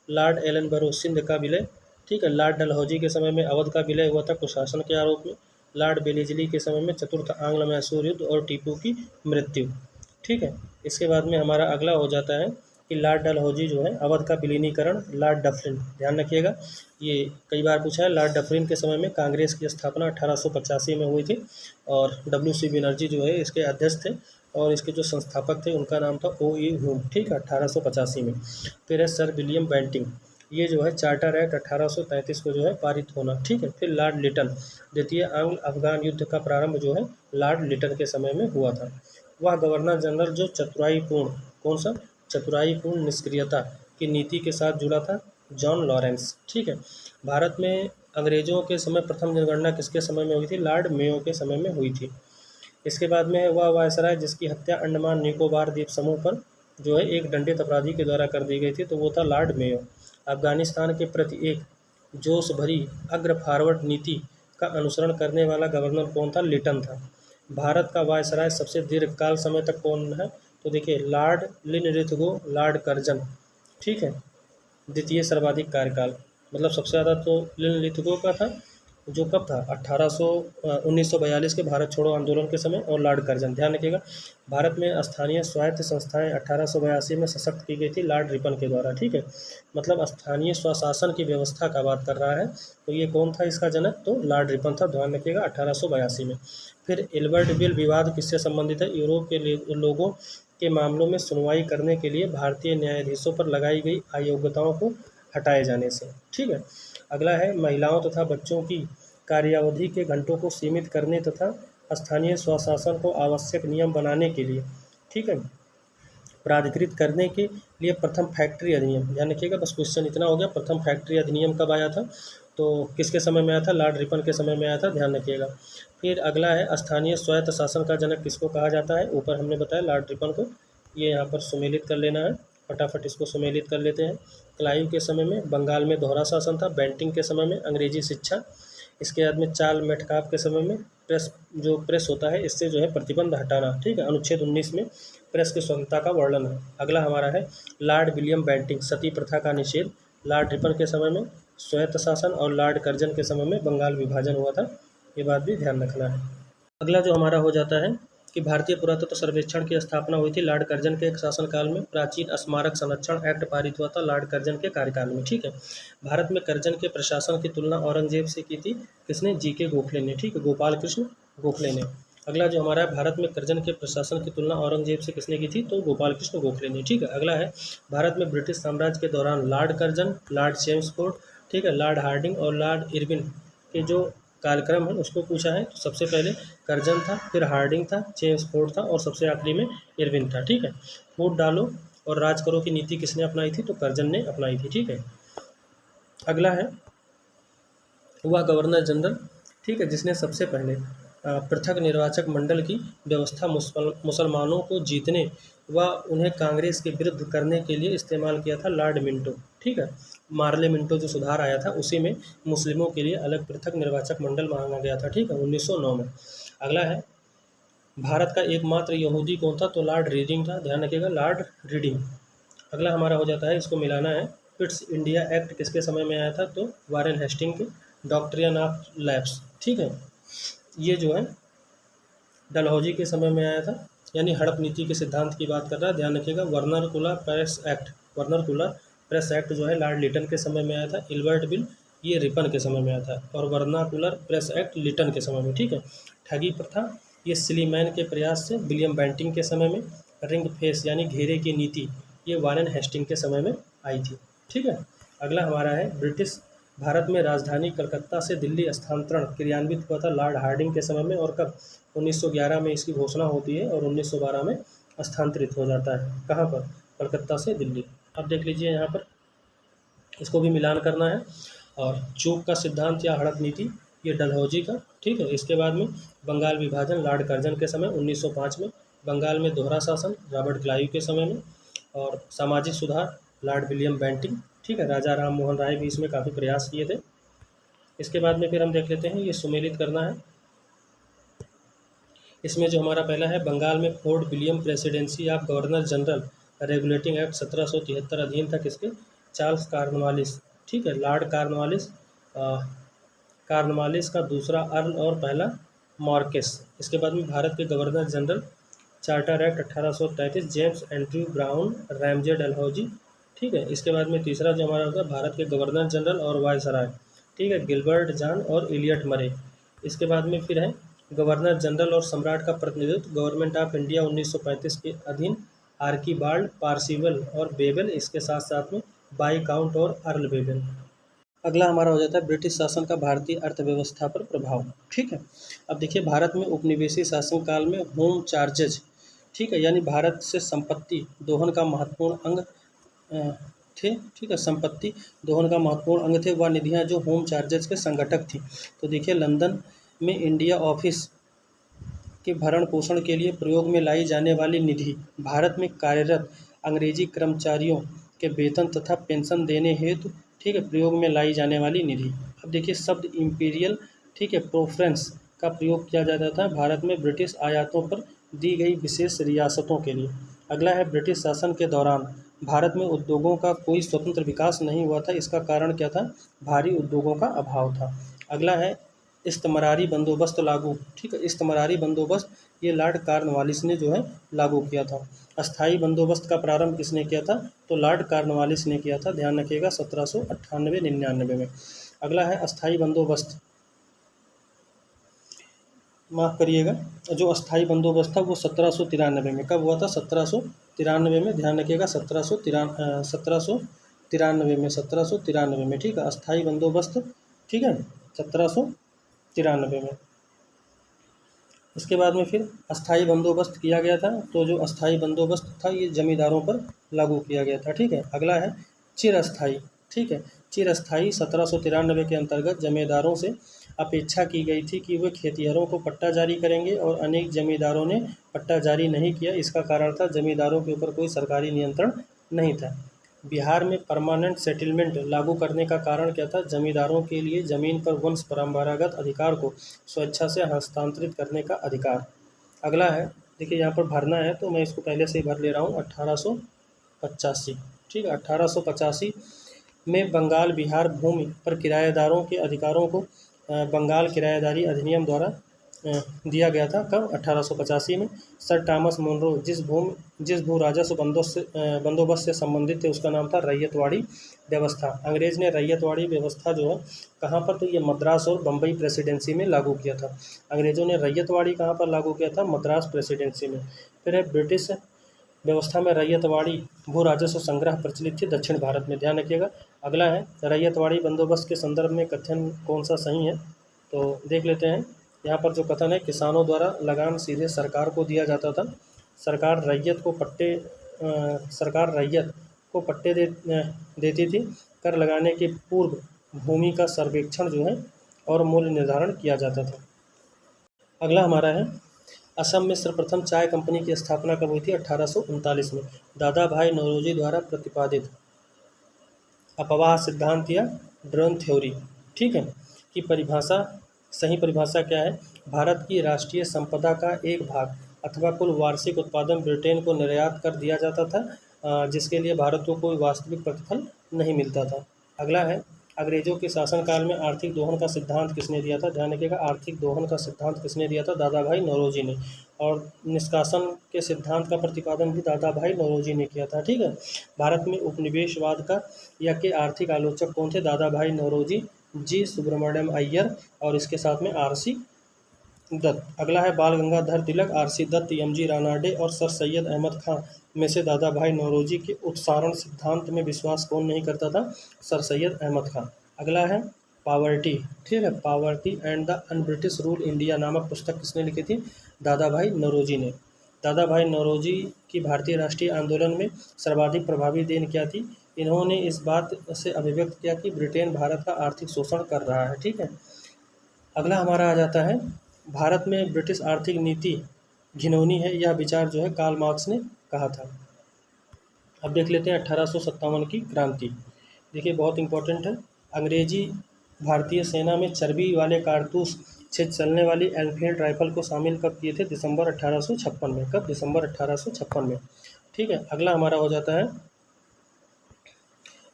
लॉर्ड एलनबरो सिंध का विलय। ठीक है। लॉर्ड डलहौजी के समय में अवध का विलय हुआ था कुशासन के आरोप में। लॉर्ड वेलेस्ली के समय में चतुर्थ आंग्ल मैसूर युद्ध और टीपू की मृत्यु। ठीक है। इसके बाद में हमारा अगला हो जाता है कि लॉर्ड डलहौजी जो है अवध का विलीनीकरण। लॉर्ड डफरिन ध्यान रखिएगा ये कई बार पूछा है। लॉर्ड डफरिन के समय में कांग्रेस की स्थापना 1885 में हुई थी और WC बनर्जी जो है इसके अध्यक्ष थे और इसके जो संस्थापक थे उनका नाम था O.E. ह्यूम। ठीक है। 1885 में। फिर है सर विलियम बेंटिंग ये जो है चार्टर एक्ट 1833 को जो है पारित होना। ठीक है। फिर लॉर्ड लिटन द्वितीय आंग्ल अफगान युद्ध का प्रारंभ जो है लॉर्ड लिटन के समय में हुआ था। वह गवर्नर जनरल जो चतुराईपूर्ण कौन सा? चतुराईपूर्ण निष्क्रियता की नीति के साथ जुड़ा था जॉन लॉरेंस। ठीक है। भारत में अंग्रेजों के समय प्रथम जनगणना किसके समय में हुई थी? लॉर्ड मेयो के समय में हुई थी। इसके बाद में है वह वायसराय जिसकी हत्या अंडमान निकोबार द्वीप समूह पर जो है एक दंडित अपराधी के द्वारा कर दी गई थी तो वो था लॉर्ड मेयो। अफगानिस्तान के प्रति एक जोश भरी अग्र फॉरवर्ड नीति का अनुसरण करने वाला गवर्नर कौन था? लिटन था। भारत का वायसराय सबसे दीर्घकाल समय तक कौन है? तो देखिए लॉर्ड लिनलिथगो लॉर्ड कर्जन। ठीक है। द्वितीय सर्वाधिक कार्यकाल मतलब सबसे ज़्यादा तो लिनलिथगो का था जो कब था? 1942 के भारत छोड़ो आंदोलन के समय। और लॉर्ड कर्जन ध्यान रखिएगा। भारत में स्थानीय स्वायत्त संस्थाएं 1882 में सशक्त की गई थी लॉर्ड रिपन के द्वारा। ठीक है। मतलब स्थानीय स्वशासन की व्यवस्था का बात कर रहा है तो ये कौन था इसका जनक? तो लॉर्ड रिपन था। ध्यान रखिएगा 1882 में। फिर एल्बर्ट बिल विवाद किससे संबंधित है? यूरोप के लोगों के मामलों में सुनवाई करने के लिए भारतीय न्यायाधीशों पर लगाई गई अयोग्यताओं को हटाए जाने से। ठीक है। अगला है महिलाओं तथा बच्चों की कार्यावधि के घंटों को सीमित करने तथा स्थानीय स्वशासन को आवश्यक नियम बनाने के लिए। ठीक है। प्राधिकृत करने के लिए प्रथम फैक्ट्री अधिनियम। ध्यान रखिएगा बस क्वेश्चन इतना हो गया। प्रथम फैक्ट्री अधिनियम कब आया था? तो किसके समय में आया था? लॉर्ड रिपन के समय में आया था। ध्यान रखिएगा। फिर अगला है स्थानीय स्वायत्त शासन का जनक किसको कहा जाता है? ऊपर हमने बताया लॉर्ड रिपन को। ये यहाँ पर सुमेलित कर लेना है। फटाफट इसको सुमेलित कर लेते हैं। क्लाइव के समय में बंगाल में दोहरा शासन था। बेंटिंग के समय में अंग्रेजी शिक्षा। इसके बाद में चार्ल मेटकाफ के समय में प्रेस होता है इससे जो है प्रतिबंध हटाना। ठीक है। अनुच्छेद 19 में प्रेस की स्वतंत्रता का वर्णन है। अगला हमारा है लॉर्ड विलियम बेंटिंग सती प्रथा का निषेध। लॉर्ड रिपन के समय में स्वायत्त शासन और लॉर्ड कर्जन के समय में बंगाल विभाजन हुआ था। ये बात भी ध्यान रखना है। अगला जो हमारा हो जाता है कि भारतीय पुरातत्व सर्वेक्षण की स्थापना हुई थी लॉर्ड कर्जन के शासनकाल में। प्राचीन स्मारक संरक्षण एक्ट पारित हुआ था लॉर्ड कर्जन के कार्यकाल में। ठीक है। भारत में कर्जन के प्रशासन की तुलना औरंगजेब से की थी किसने? GK गोखले ने। ठीक है। गोपाल कृष्ण गोखले ने। अगला जो हमारा है भारत में कर्जन के प्रशासन की तुलना औरंगजेब से किसने की थी? तो गोपाल कृष्ण गोखले ने। ठीक है। अगला है भारत में ब्रिटिश साम्राज्य के दौरान लॉर्ड कर्जन, लॉर्ड चेम्सफोर्ड, ठीक है, लॉर्ड हार्डिंग और लॉर्ड इरविन के जो कार्यक्रम है उसको पूछा है। तो सबसे पहले कर्जन था, फिर हार्डिंग था, चेम्सफोर्ड था और सबसे आखिरी में इरविन था। ठीक है। वोट डालो और राज करो की नीति किसने अपनाई थी? तो कर्जन ने अपनाई थी। ठीक है। अगला है वह गवर्नर जनरल, ठीक है, जिसने सबसे पहले पृथक निर्वाचक मंडल की व्यवस्था मुसलमानों को जीतने व उन्हें कांग्रेस के विरुद्ध करने के लिए इस्तेमाल किया था लॉर्ड मिंटो। ठीक है। मार्ले मिंटो जो सुधार आया था उसी में मुस्लिमों के लिए अलग पृथक निर्वाचक मंडल मांगा गया था। ठीक है। 1909 में। अगला है भारत का एकमात्र यहूदी कौन था? तो लॉर्ड रीडिंग था। ध्यान रखिएगा लॉर्ड रीडिंग। अगला हमारा हो जाता है इसको मिलाना है। पिट्स इंडिया एक्ट किसके समय में आया था? तो वारेन हेस्टिंग के। Doctrine of lapse. ठीक है। ये जो है डलहौजी के समय में आया था, यानी हड़प नीति के सिद्धांत की बात कर रहा है, ध्यान रखिएगा। वर्नर कुलर प्रेस एक्ट जो है लॉर्ड लिटन के समय में आया था। इल्बर्ट बिल ये रिपन के समय में आया था। और वर्नाकुलर प्रेस एक्ट लिटन के समय में, ठीक है। ठगी प्रथा ये स्लीमैन के प्रयास से विलियम बेंटिंग के समय में। रिंग फेस यानी घेरे की नीति ये वारेन हेस्टिंग के समय में आई थी, ठीक है। अगला हमारा है ब्रिटिश भारत में राजधानी कलकत्ता से दिल्ली स्थानांतरण क्रियान्वित हुआ था लॉर्ड हार्डिंग के समय में। और कब? 1911 में इसकी घोषणा होती है और 1912 में स्थानांतरित हो जाता है। कहाँ पर? कलकत्ता से दिल्ली। अब देख लीजिए यहाँ पर, इसको भी मिलान करना है। और चूक का सिद्धांत या हड़प नीति ये डलहौजी का, ठीक है। इसके बाद में बंगाल विभाजन लॉर्ड कर्जन के समय 1905 में। बंगाल में दोहरा शासन रॉबर्ट क्लाइव के समय में। और सामाजिक सुधार लॉर्ड विलियम बेंटिंग, ठीक है। राजा राम मोहन राय भी इसमें काफ़ी प्रयास किए थे। इसके बाद में फिर हम देख लेते हैं, ये सुमेलित करना है। इसमें जो हमारा पहला है, बंगाल में fort William presidency of governor general regulating act 1773 अधीन था किसके? चार्ल्स कॉर्नवालिस, ठीक है। लॉर्ड कॉर्नवालिस, कॉर्नवालिस का दूसरा अर्ल और पहला मार्केस। इसके बाद में भारत के governor general charter act 1833 James Andrew brown Ramsay Dalhousie, ठीक है। इसके बाद में तीसरा जो हमारा होगा, भारत के गवर्नर जनरल और वायसराय, ठीक है, गिलबर्ट जॉन और इलियट मरे। इसके बाद में फिर है गवर्नर जनरल और सम्राट का प्रतिनिधित्व गवर्नमेंट ऑफ इंडिया 1935 के अधीन आर्कीबाल्ड, पार्सिवल और बेबल। इसके साथ साथ में बाईकाउंट और अर्ल बेबल। अगला हमारा हो जाता है ब्रिटिश शासन का भारतीय अर्थव्यवस्था पर प्रभाव, ठीक है। अब देखिए, भारत में उपनिवेशी शासन काल में होम चार्जेज, ठीक है, यानी भारत से संपत्ति दोहन का महत्वपूर्ण अंग थे, ठीक है। संपत्ति दोहन का महत्वपूर्ण अंग थे वह निधियां जो होम चार्जेज के संगठक थी। तो देखिए, लंदन में इंडिया ऑफिस के भरण पोषण के लिए प्रयोग में लाई जाने वाली निधि, भारत में कार्यरत अंग्रेजी कर्मचारियों के वेतन तथा पेंशन देने हेतु, ठीक है, प्रयोग में लाई जाने वाली निधि। अब देखिए, शब्द इम्पीरियल, ठीक है, प्रोफ्रेंस का प्रयोग किया जाता था भारत में ब्रिटिश आयातों पर दी गई विशेष रियासतों के लिए। अगला है ब्रिटिश शासन के दौरान भारत में उद्योगों का कोई स्वतंत्र विकास नहीं हुआ था। इसका कारण क्या था? भारी उद्योगों का अभाव था। अगला है इस्तमरारी बंदोबस्त लागू, ठीक है। इस्तमरारी बंदोबस्त ये लॉर्ड कॉर्नवालिस ने जो है लागू किया था। अस्थाई बंदोबस्त का प्रारंभ किसने किया था? तो लॉर्ड कॉर्नवालिस ने किया था, ध्यान रखिएगा, 1798-99 में। अगला है अस्थाई बंदोबस्त, माफ़ करिएगा, जो अस्थाई बंदोबस्त था वो 1793 में। कब हुआ था? 1793 में, ध्यान रखिएगा, 1793 में, ठीक है, अस्थाई बंदोबस्त, ठीक है, 1793 में। इसके बाद में फिर अस्थाई बंदोबस्त किया गया था, तो जो अस्थाई बंदोबस्त था ये जमींदारों पर लागू किया गया था, ठीक है। अगला है चिरस्थाई, ठीक है। चिरस्थाई 1793 के अंतर्गत जमींदारों से अपेक्षा की गई थी कि वे खेतिहरों को पट्टा जारी करेंगे और अनेक जमींदारों ने पट्टा जारी नहीं किया। इसका कारण था जमींदारों के ऊपर कोई सरकारी नियंत्रण नहीं था। बिहार में परमानेंट सेटलमेंट लागू करने का कारण क्या था? जमींदारों के लिए जमीन पर वंश परंपरागत अधिकार को स्वेच्छा से हस्तांतरित करने का अधिकार। अगला है, देखिए यहाँ पर भरना है तो मैं इसको पहले से ही भर ले रहा हूँ, 1885, ठीक है। 1885 में बंगाल बिहार भूमि पर किराएदारों के अधिकारों को बंगाल किराएदारी अधिनियम द्वारा दिया गया था। कब? 1885 में। सर थॉमस मुनरो जिस भू राजस्व बंदोबस्त से संबंधित थे उसका नाम था रैयतवाड़ी व्यवस्था। अंग्रेज ने रैयतवाड़ी व्यवस्था जो है कहाँ पर? तो ये मद्रास और बम्बई प्रेसिडेंसी में लागू किया था। अंग्रेजों ने रैयतवाड़ी कहाँ पर लागू किया था? मद्रास प्रेसिडेंसी में। फिर है ब्रिटिश व्यवस्था में रैयतवाड़ी भू राजस्व संग्रह प्रचलित थी दक्षिण भारत में, ध्यान रखिएगा। अगला है रैयतवाड़ी बंदोबस्त के संदर्भ में कथन कौन सा सही है? तो देख लेते हैं। यहाँ पर जो कथन है, किसानों द्वारा लगान सीधे सरकार को दिया जाता था। सरकार रैयत को पट्टे देती थी। कर लगाने के पूर्व भूमि का सर्वेक्षण जो है और मूल्य निर्धारण किया जाता था। अगला हमारा है असम में सर्वप्रथम चाय कंपनी की स्थापना कब हुई थी? 1839 में। दादा भाई नौरोजी द्वारा प्रतिपादित अपवाह सिद्धांत या ड्रोन थ्योरी, ठीक है, की परिभाषा, सही परिभाषा क्या है? भारत की राष्ट्रीय संपदा का एक भाग अथवा कुल वार्षिक उत्पादन ब्रिटेन को निर्यात कर दिया जाता था, जिसके लिए भारत को कोई वास्तविक प्रतिफल नहीं मिलता था। अगला है अंग्रेजों के शासनकाल में आर्थिक दोहन का सिद्धांत किसने दिया था? ध्यान रखिएगा, आर्थिक दोहन का सिद्धांत किसने दिया था? दादा भाई नौरोजी ने। और निष्कासन के सिद्धांत का प्रतिपादन भी दादा भाई नौरोजी ने किया था। ठीक है। भारत में उपनिवेशवाद का या के आर्थिक आलोचक कौन थे? दादा भाई नौरोजी, जी सुब्रमण्यम अय्यर और इसके साथ में आर.सी. दत्त। अगला है बाल गंगाधर तिलक, आर.सी. दत्त, एम.जी. रानाडे और सर सैयद अहमद खां में से दादा भाई नौरोजी के उत्सारण सिद्धांत में विश्वास कौन नहीं करता था? सर सैयद अहमद खां। अगला है पावर्टी, ठीक है, poverty and the un British rule India नामक पुस्तक किसने लिखी थी? दादा भाई नौरोजी ने। दादा भाई नौरोजी की भारतीय राष्ट्रीय आंदोलन में सर्वाधिक प्रभावी देन क्या थी? इन्होंने इस बात से अभिव्यक्त किया कि ब्रिटेन भारत का आर्थिक शोषण कर रहा है। ठीक है। अगला हमारा आ जाता है, भारत में ब्रिटिश आर्थिक नीति घिनौनी है, यह विचार जो है कार्ल मार्क्स ने कहा था। अब देख लेते हैं 1857 की क्रांति। देखिए बहुत इंपॉर्टेंट है। अंग्रेजी भारतीय सेना में चर्बी वाले कारतूस से चलने वाली एनफील्ड राइफल को शामिल कब किए थे? दिसंबर 1856 में। कब? दिसंबर 1856 में। ठीक है। अगला हमारा हो जाता है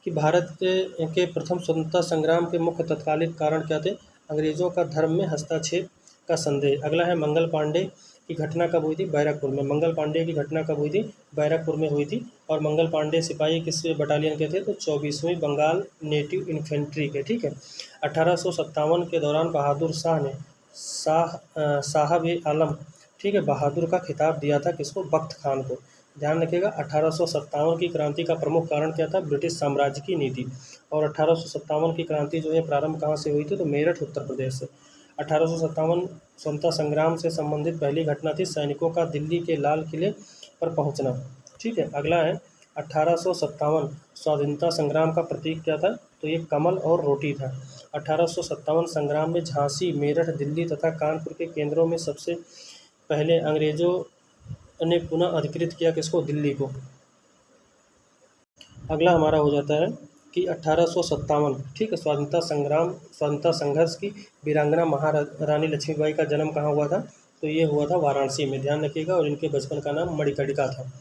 कि भारत के प्रथम स्वतंत्रता संग्राम के मुख्य तत्कालिक कारण क्या थे? अंग्रेजों का धर्म में हस्तक्षेप का संदेह। अगला है मंगल पांडे की घटना कब हुई थी? बैरकपुर में। मंगल पांडे की घटना कब हुई थी? बैरकपुर में हुई थी। और मंगल पांडे सिपाही किस बटालियन के थे? तो 24वीं बंगाल नेटिव इन्फेंट्री के। ठीक है। 1857 के दौरान बहादुर शाह ने साहब ए आलम, ठीक है, बहादुर का खिताब दिया था किसको? बख्त खान को। ध्यान रखिएगा 1857 की क्रांति का प्रमुख कारण क्या था? ब्रिटिश साम्राज्य की नीति। और 1857 की क्रांति जो है प्रारंभ कहाँ से हुई थी? तो मेरठ उत्तर प्रदेश से। 1857 स्वतंत्रता संग्राम से संबंधित पहली घटना थी सैनिकों का दिल्ली के लाल किले पर पहुंचना। ठीक है। अगला है 1857 स्वाधीनता संग्राम का प्रतीक क्या था? तो ये कमल और रोटी था। 1857 संग्राम में झांसी, मेरठ, दिल्ली तथा कानपुर के केंद्रों में सबसे पहले अंग्रेजों ने पुनः अधिकृत किया किसको? दिल्ली को। अगला हमारा हो जाता है कि 1857, ठीक है, स्वतंत्रता संघर्ष की वीरांगना महारानी लक्ष्मीबाई का जन्म कहाँ हुआ था? तो ये हुआ था वाराणसी में। ध्यान रखिएगा। और इनके बचपन का नाम मणिकर्णिका था।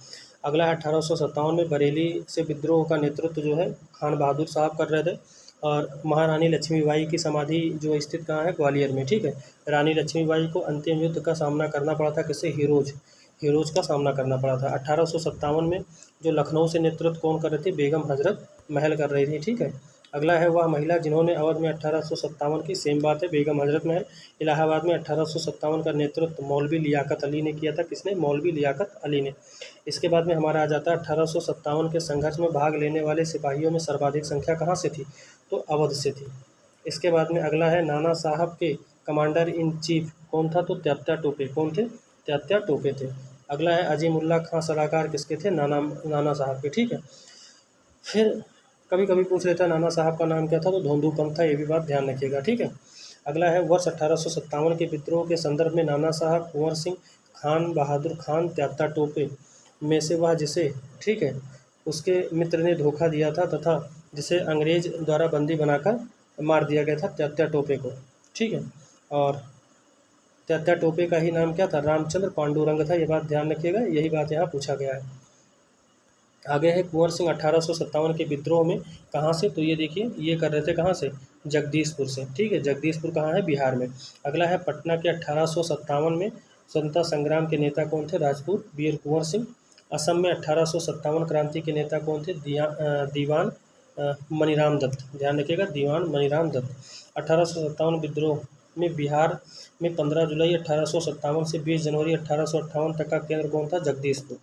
अगला है 1857 में बरेली से विद्रोह का नेतृत्व जो है खान बहादुर साहब कर रहे थे। और महारानी लक्ष्मीबाई की समाधि जो स्थित कहाँ है? ग्वालियर में। ठीक है। रानी लक्ष्मीबाई को अंतिम युद्ध का सामना करना पड़ा था किससे? हीरोज का सामना करना पड़ा था। 1857 में जो लखनऊ से नेतृत्व कौन कर रही थी? बेगम हजरत महल कर रही थी। ठीक है। अगला है वह महिला जिन्होंने अवध में 1857 की, सेम बात है, बेगम हजरत महल। इलाहाबाद में 1857 का नेतृत्व मौलवी लियाकत अली ने किया था। किसने? मौलवी लियाकत अली ने। इसके बाद में हमारा आ जाता है 1857 के संघर्ष में भाग लेने वाले सिपाहियों में सर्वाधिक संख्या कहाँ से थी? तो अवध से थी। इसके बाद में अगला है नाना साहब के कमांडर इन चीफ कौन था? तो त्यात्या टोपे। कौन थे? त्यात्या टोपे थे। अगला है अजीमुल्ला खां सलाहकार किसके थे? नाना साहब के। ठीक है। फिर कभी कभी पूछ लेता है नाना साहब का नाम क्या था? तो धोंदूपंत था। ये भी बात ध्यान रखिएगा। ठीक है। अगला है वर्ष 1857 के विद्रोह के संदर्भ में नाना साहब, कुंवर सिंह, खान बहादुर खान, त्यात्या टोपे में से वह जिसे, ठीक है, उसके मित्र ने धोखा दिया था तथा जिसे अंग्रेज द्वारा बंदी बनाकर मार दिया गया था, त्यात्या टोपे को। ठीक है। और त्यात्या टोपे का ही नाम क्या था? रामचंद्र पांडुरंग था। ये बात ध्यान रखिएगा। यही बात यहाँ पूछा गया है। आगे है कुंवर सिंह 1857 के विद्रोह में कहाँ से? तो ये देखिए ये कर रहे थे कहाँ से? जगदीशपुर से। ठीक है। जगदीशपुर कहाँ है? बिहार में। अगला है पटना के 1857 में स्वतंत्रता संग्राम के नेता कौन थे? राजपूत वीर कुंवर सिंह। असम में 1857 क्रांति के नेता कौन थे? दीवान मनीराम दत्त। ध्यान रखिएगा, दीवान मनीराम दत्त। 1857 विद्रोह में बिहार में 15 जुलाई 1857 से 20 जनवरी 1858 तक का केंद्र कौन था? जगदीशपुर।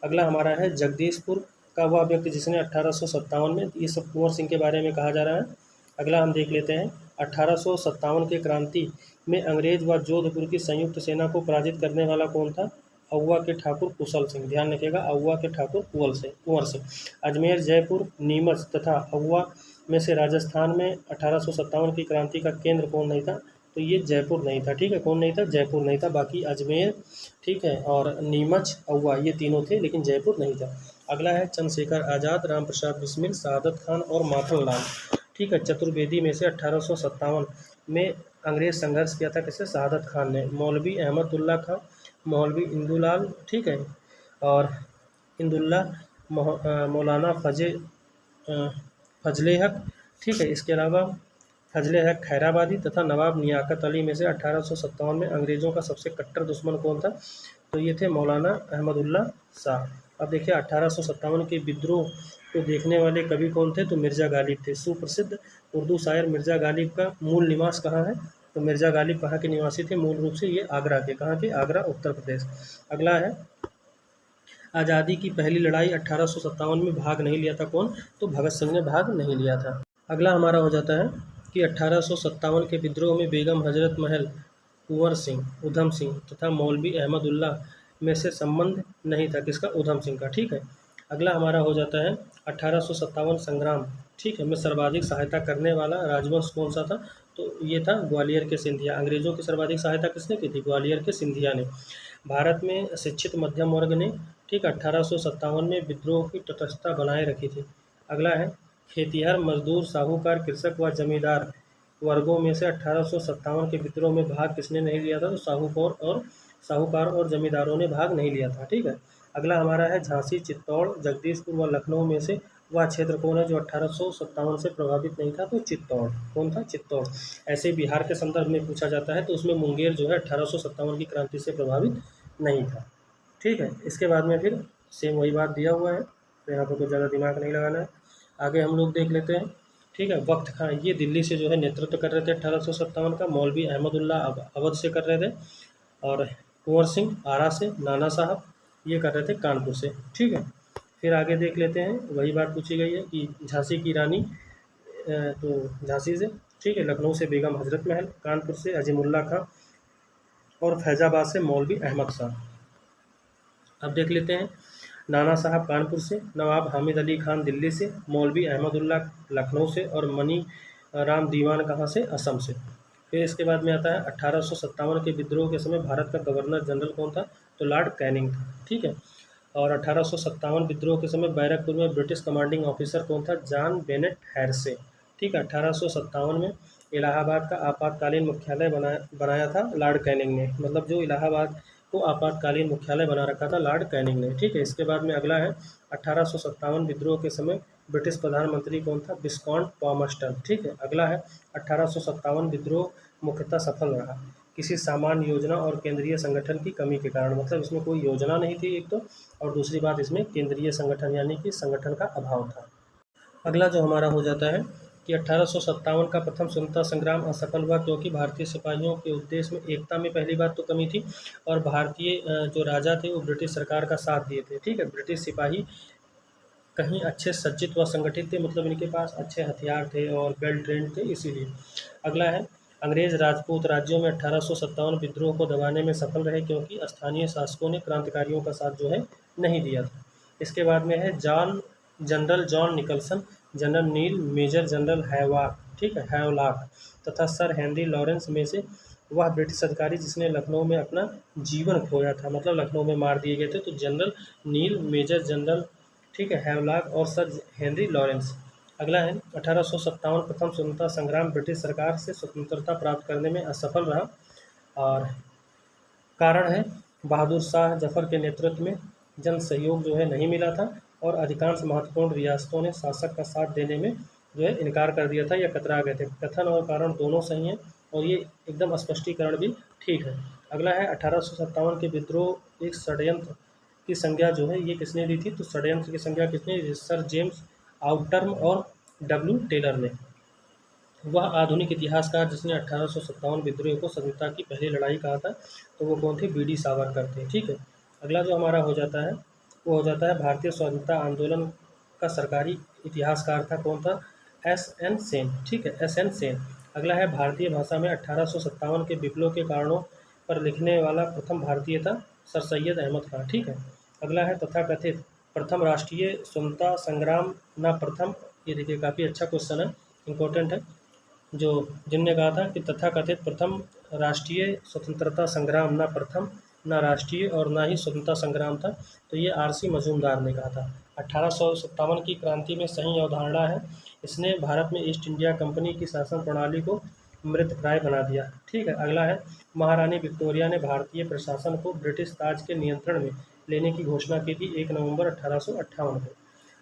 अगला हमारा है जगदीशपुर का वह व्यक्ति जिसने 1857 में, ये सब कुंवर सिंह के बारे में कहा जा रहा है। अगला हम देख लेते हैं 1857 के क्रांति में अंग्रेज व जोधपुर की संयुक्त सेना को पराजित करने वाला कौन था? अहुआ के ठाकुर कुशल सिंह। ध्यान रखिएगा, अहुआ के ठाकुर कुंवर सिंह। अजमेर, जयपुर, नीमच तथा अहुआ में से राजस्थान में 1857 की क्रांति का केंद्र कौन नहीं था? तो ये जयपुर नहीं था। ठीक है। कौन नहीं था? जयपुर नहीं था। बाकी अजमेर, ठीक है, और नीमच, अहुआ ये तीनों थे, लेकिन जयपुर नहीं था। अगला है चंद्रशेखर आज़ाद, राम प्रसाद बिस्मिल, सआदत खान और माखन लाल। ठीक है। चतुर्वेदी में से 1857 में अंग्रेज संघर्ष किया था किससे? सआदत खान ने। मौलवी अहमदुल्ला खां, मौलवी इंदुलाल, ठीक है, और इंदुल्ला, मौलाना फजले हक, ठीक है। इसके अलावा फजले हक खैराबादी तथा नवाब लियाकत अली में से 1857 में अंग्रेज़ों का सबसे कट्टर दुश्मन कौन था? तो ये थे मौलाना अहमदुल्ला शाह। अब देखिए 1857 के विद्रोह को देखने वाले कवि कौन थे? तो मिर्ज़ा गालिब थे। सुप्रसिद्ध उर्दू शायर मिर्ज़ा गालिब का मूल निवास कहाँ है? तो मिर्ज़ा गालिब कहाँ के निवासी थे? मूल रूप से ये आगरा के। कहाँ के? आगरा, उत्तर प्रदेश। अगला है आज़ादी की पहली लड़ाई 1857 में भाग नहीं लिया था कौन? तो भगत सिंह ने भाग नहीं लिया था। अगला हमारा हो जाता है कि 1857 के विद्रोह में बेगम हजरत महल, कुंवर सिंह, ऊधम सिंह तथा मौलवी अहमदुल्ला में से संबंध नहीं था। किसका? ऊधम सिंह का। ठीक है। अगला हमारा हो जाता है 1857 संग्राम, ठीक है, में सर्वाधिक सहायता करने वाला राजवंश कौन सा था? तो ये था ग्वालियर के सिंधिया। अंग्रेजों की सर्वाधिक सहायता किसने की थी? ग्वालियर के सिंधिया ने। भारत में शिक्षित मध्यम वर्ग ने, ठीक, 1857 में विद्रोह की तटस्थता बनाए रखी थी। अगला है खेतिहर, मजदूर, साहूकार, कृषक व जमींदार वर्गों में से 1857 के विद्रोह में भाग किसने नहीं लिया था? तो साहूकार और जमींदारों ने भाग नहीं लिया था। ठीक है। अगला हमारा है झांसी, चित्तौड़, जगदीशपुर व लखनऊ में से वह क्षेत्र कौन है जो 1857 से प्रभावित नहीं था? तो चित्तौड़। कौन था? चित्तौड़। ऐसे बिहार के संदर्भ में पूछा जाता है तो उसमें मुंगेर जो है 1857 की क्रांति से प्रभावित नहीं था। ठीक है। इसके बाद में फिर सेम वही बात दिया हुआ है, तो यहाँ पर कुछ ज़्यादा दिमाग नहीं लगाना है। आगे हम लोग देख लेते हैं। ठीक है। वक्त खां, ये दिल्ली से जो है नेतृत्व कर रहे थे 1857 का। मौलवी अहमदुल्ला अवध से कर रहे थे। और कुंवर सिंह आरा से, नाना साहब ये कर रहे थे कानपुर से। ठीक है। फिर आगे देख लेते हैं, वही बात पूछी गई है कि झांसी की रानी, तो झांसी से, ठीक है, लखनऊ से बेगम हजरत महल, कानपुर से अजीमुल्ला खां और फैज़ाबाद से मौलवी अहमद शाह। अब देख लेते हैं नाना साहब कानपुर से, नवाब हामिद अली खान दिल्ली से, मौलवी अहमदुल्ला लखनऊ से और मनी राम दीवान कहाँ से? असम से। फिर इसके बाद में आता है 1857 के विद्रोह के समय भारत का गवर्नर जनरल कौन था? तो लॉर्ड कैनिंग था। ठीक है। और 1857 विद्रोह के समय बैरकपुर में ब्रिटिश कमांडिंग ऑफिसर कौन था? John Bennet Hearsey. ठीक है। 1857 में इलाहाबाद का आपातकालीन मुख्यालय बनाया था लॉर्ड कैनिंग ने। मतलब जो इलाहाबाद को आपातकालीन मुख्यालय बना रखा था लॉर्ड कैनिंग ने। ठीक है। इसके बाद में अगला है 1857 विद्रोह के समय ब्रिटिश प्रधानमंत्री कौन था? विस्कॉन्ट पामस्टन। ठीक है। अगला है 1857 विद्रोह मुख्यतः सफल रहा किसी सामान्य योजना और केंद्रीय संगठन की कमी के कारण। मतलब इसमें कोई योजना नहीं थी एक तो, और दूसरी बात इसमें केंद्रीय संगठन यानी कि संगठन का अभाव था। अगला जो हमारा हो जाता है कि 1857 का प्रथम स्वतंत्रता संग्राम असफल हुआ क्योंकि भारतीय सिपाहियों के उद्देश्य में एकता में पहली बात तो कमी थी, और भारतीय जो राजा थे वो ब्रिटिश सरकार का साथ दिए थे। ठीक है। ब्रिटिश सिपाही कहीं अच्छे सज्जित व संगठित थे, मतलब इनके पास अच्छे हथियार थे और वेल ट्रेंड थे, इसीलिए। अगला है अंग्रेज राजपूत राज्यों में 1857 विद्रोह को दबाने में सफल रहे क्योंकि स्थानीय शासकों ने क्रांतिकारियों का साथ जो है नहीं दिया था। इसके बाद में है जनरल जॉन निकलसन, जनरल नील, मेजर जनरल हैवाक, ठीक है, हैवलॉक तथा सर हेनरी लॉरेंस में से वह ब्रिटिश अधिकारी जिसने लखनऊ में अपना जीवन खोया था, मतलब लखनऊ में मार दिए गए थे। तो जनरल नील, मेजर जनरल, ठीक है, हैवलॉक और सर हेनरी लॉरेंस। अगला है 1857 प्रथम स्वतंत्रता संग्राम ब्रिटिश सरकार से स्वतंत्रता प्राप्त करने में असफल रहा, और कारण है बहादुर शाह जफर के नेतृत्व में जन सहयोग जो है नहीं मिला था, और अधिकांश महत्वपूर्ण रियासतों ने शासक का साथ देने में जो है इनकार कर दिया था या कतरा गए थे। कथन और कारण दोनों सही हैं, और ये एकदम स्पष्टीकरण भी ठीक है। अगला है 1857 के विद्रोह एक षड्यंत्र की संज्ञा जो है ये किसने दी थी? तो षड्यंत्र की संज्ञा किसने दी? सर जेम्स आउटर्म और डब्ल्यू टेलर ने। वह आधुनिक इतिहासकार जिसने 1857 विद्रोह को स्वतंत्रता की पहली लड़ाई कहा था, तो वो कौन थे? बी डी सावरकर थे। ठीक है। अगला जो हमारा हो जाता है वो हो जाता है भारतीय स्वतंत्रता आंदोलन का सरकारी इतिहासकार था, कौन था? S N Sen. ठीक है, एस एन सेन। अगला है भारतीय भाषा में 1857 के विप्लव के कारणों पर लिखने वाला प्रथम भारतीय था, सर सैयद अहमद खान। ठीक है। अगला है तथाकथित प्रथम राष्ट्रीय स्वतंत्रता संग्राम न प्रथम, ये देखिए काफ़ी अच्छा क्वेश्चन है, इम्पोर्टेंट है, जो जिनने कहा था कि तथाकथित प्रथम राष्ट्रीय स्वतंत्रता संग्राम न प्रथम, न राष्ट्रीय और न ही स्वतंत्रता संग्राम था, तो ये आर.सी. मजूमदार ने कहा था। 1857 की क्रांति में सही अवधारणा है, इसने भारत में ईस्ट इंडिया कंपनी की शासन प्रणाली को मृतप्राय बना दिया। ठीक है। अगला है महारानी विक्टोरिया ने भारतीय प्रशासन को ब्रिटिश ताज के नियंत्रण में लेने की घोषणा की थी 1 नवंबर 1858 को।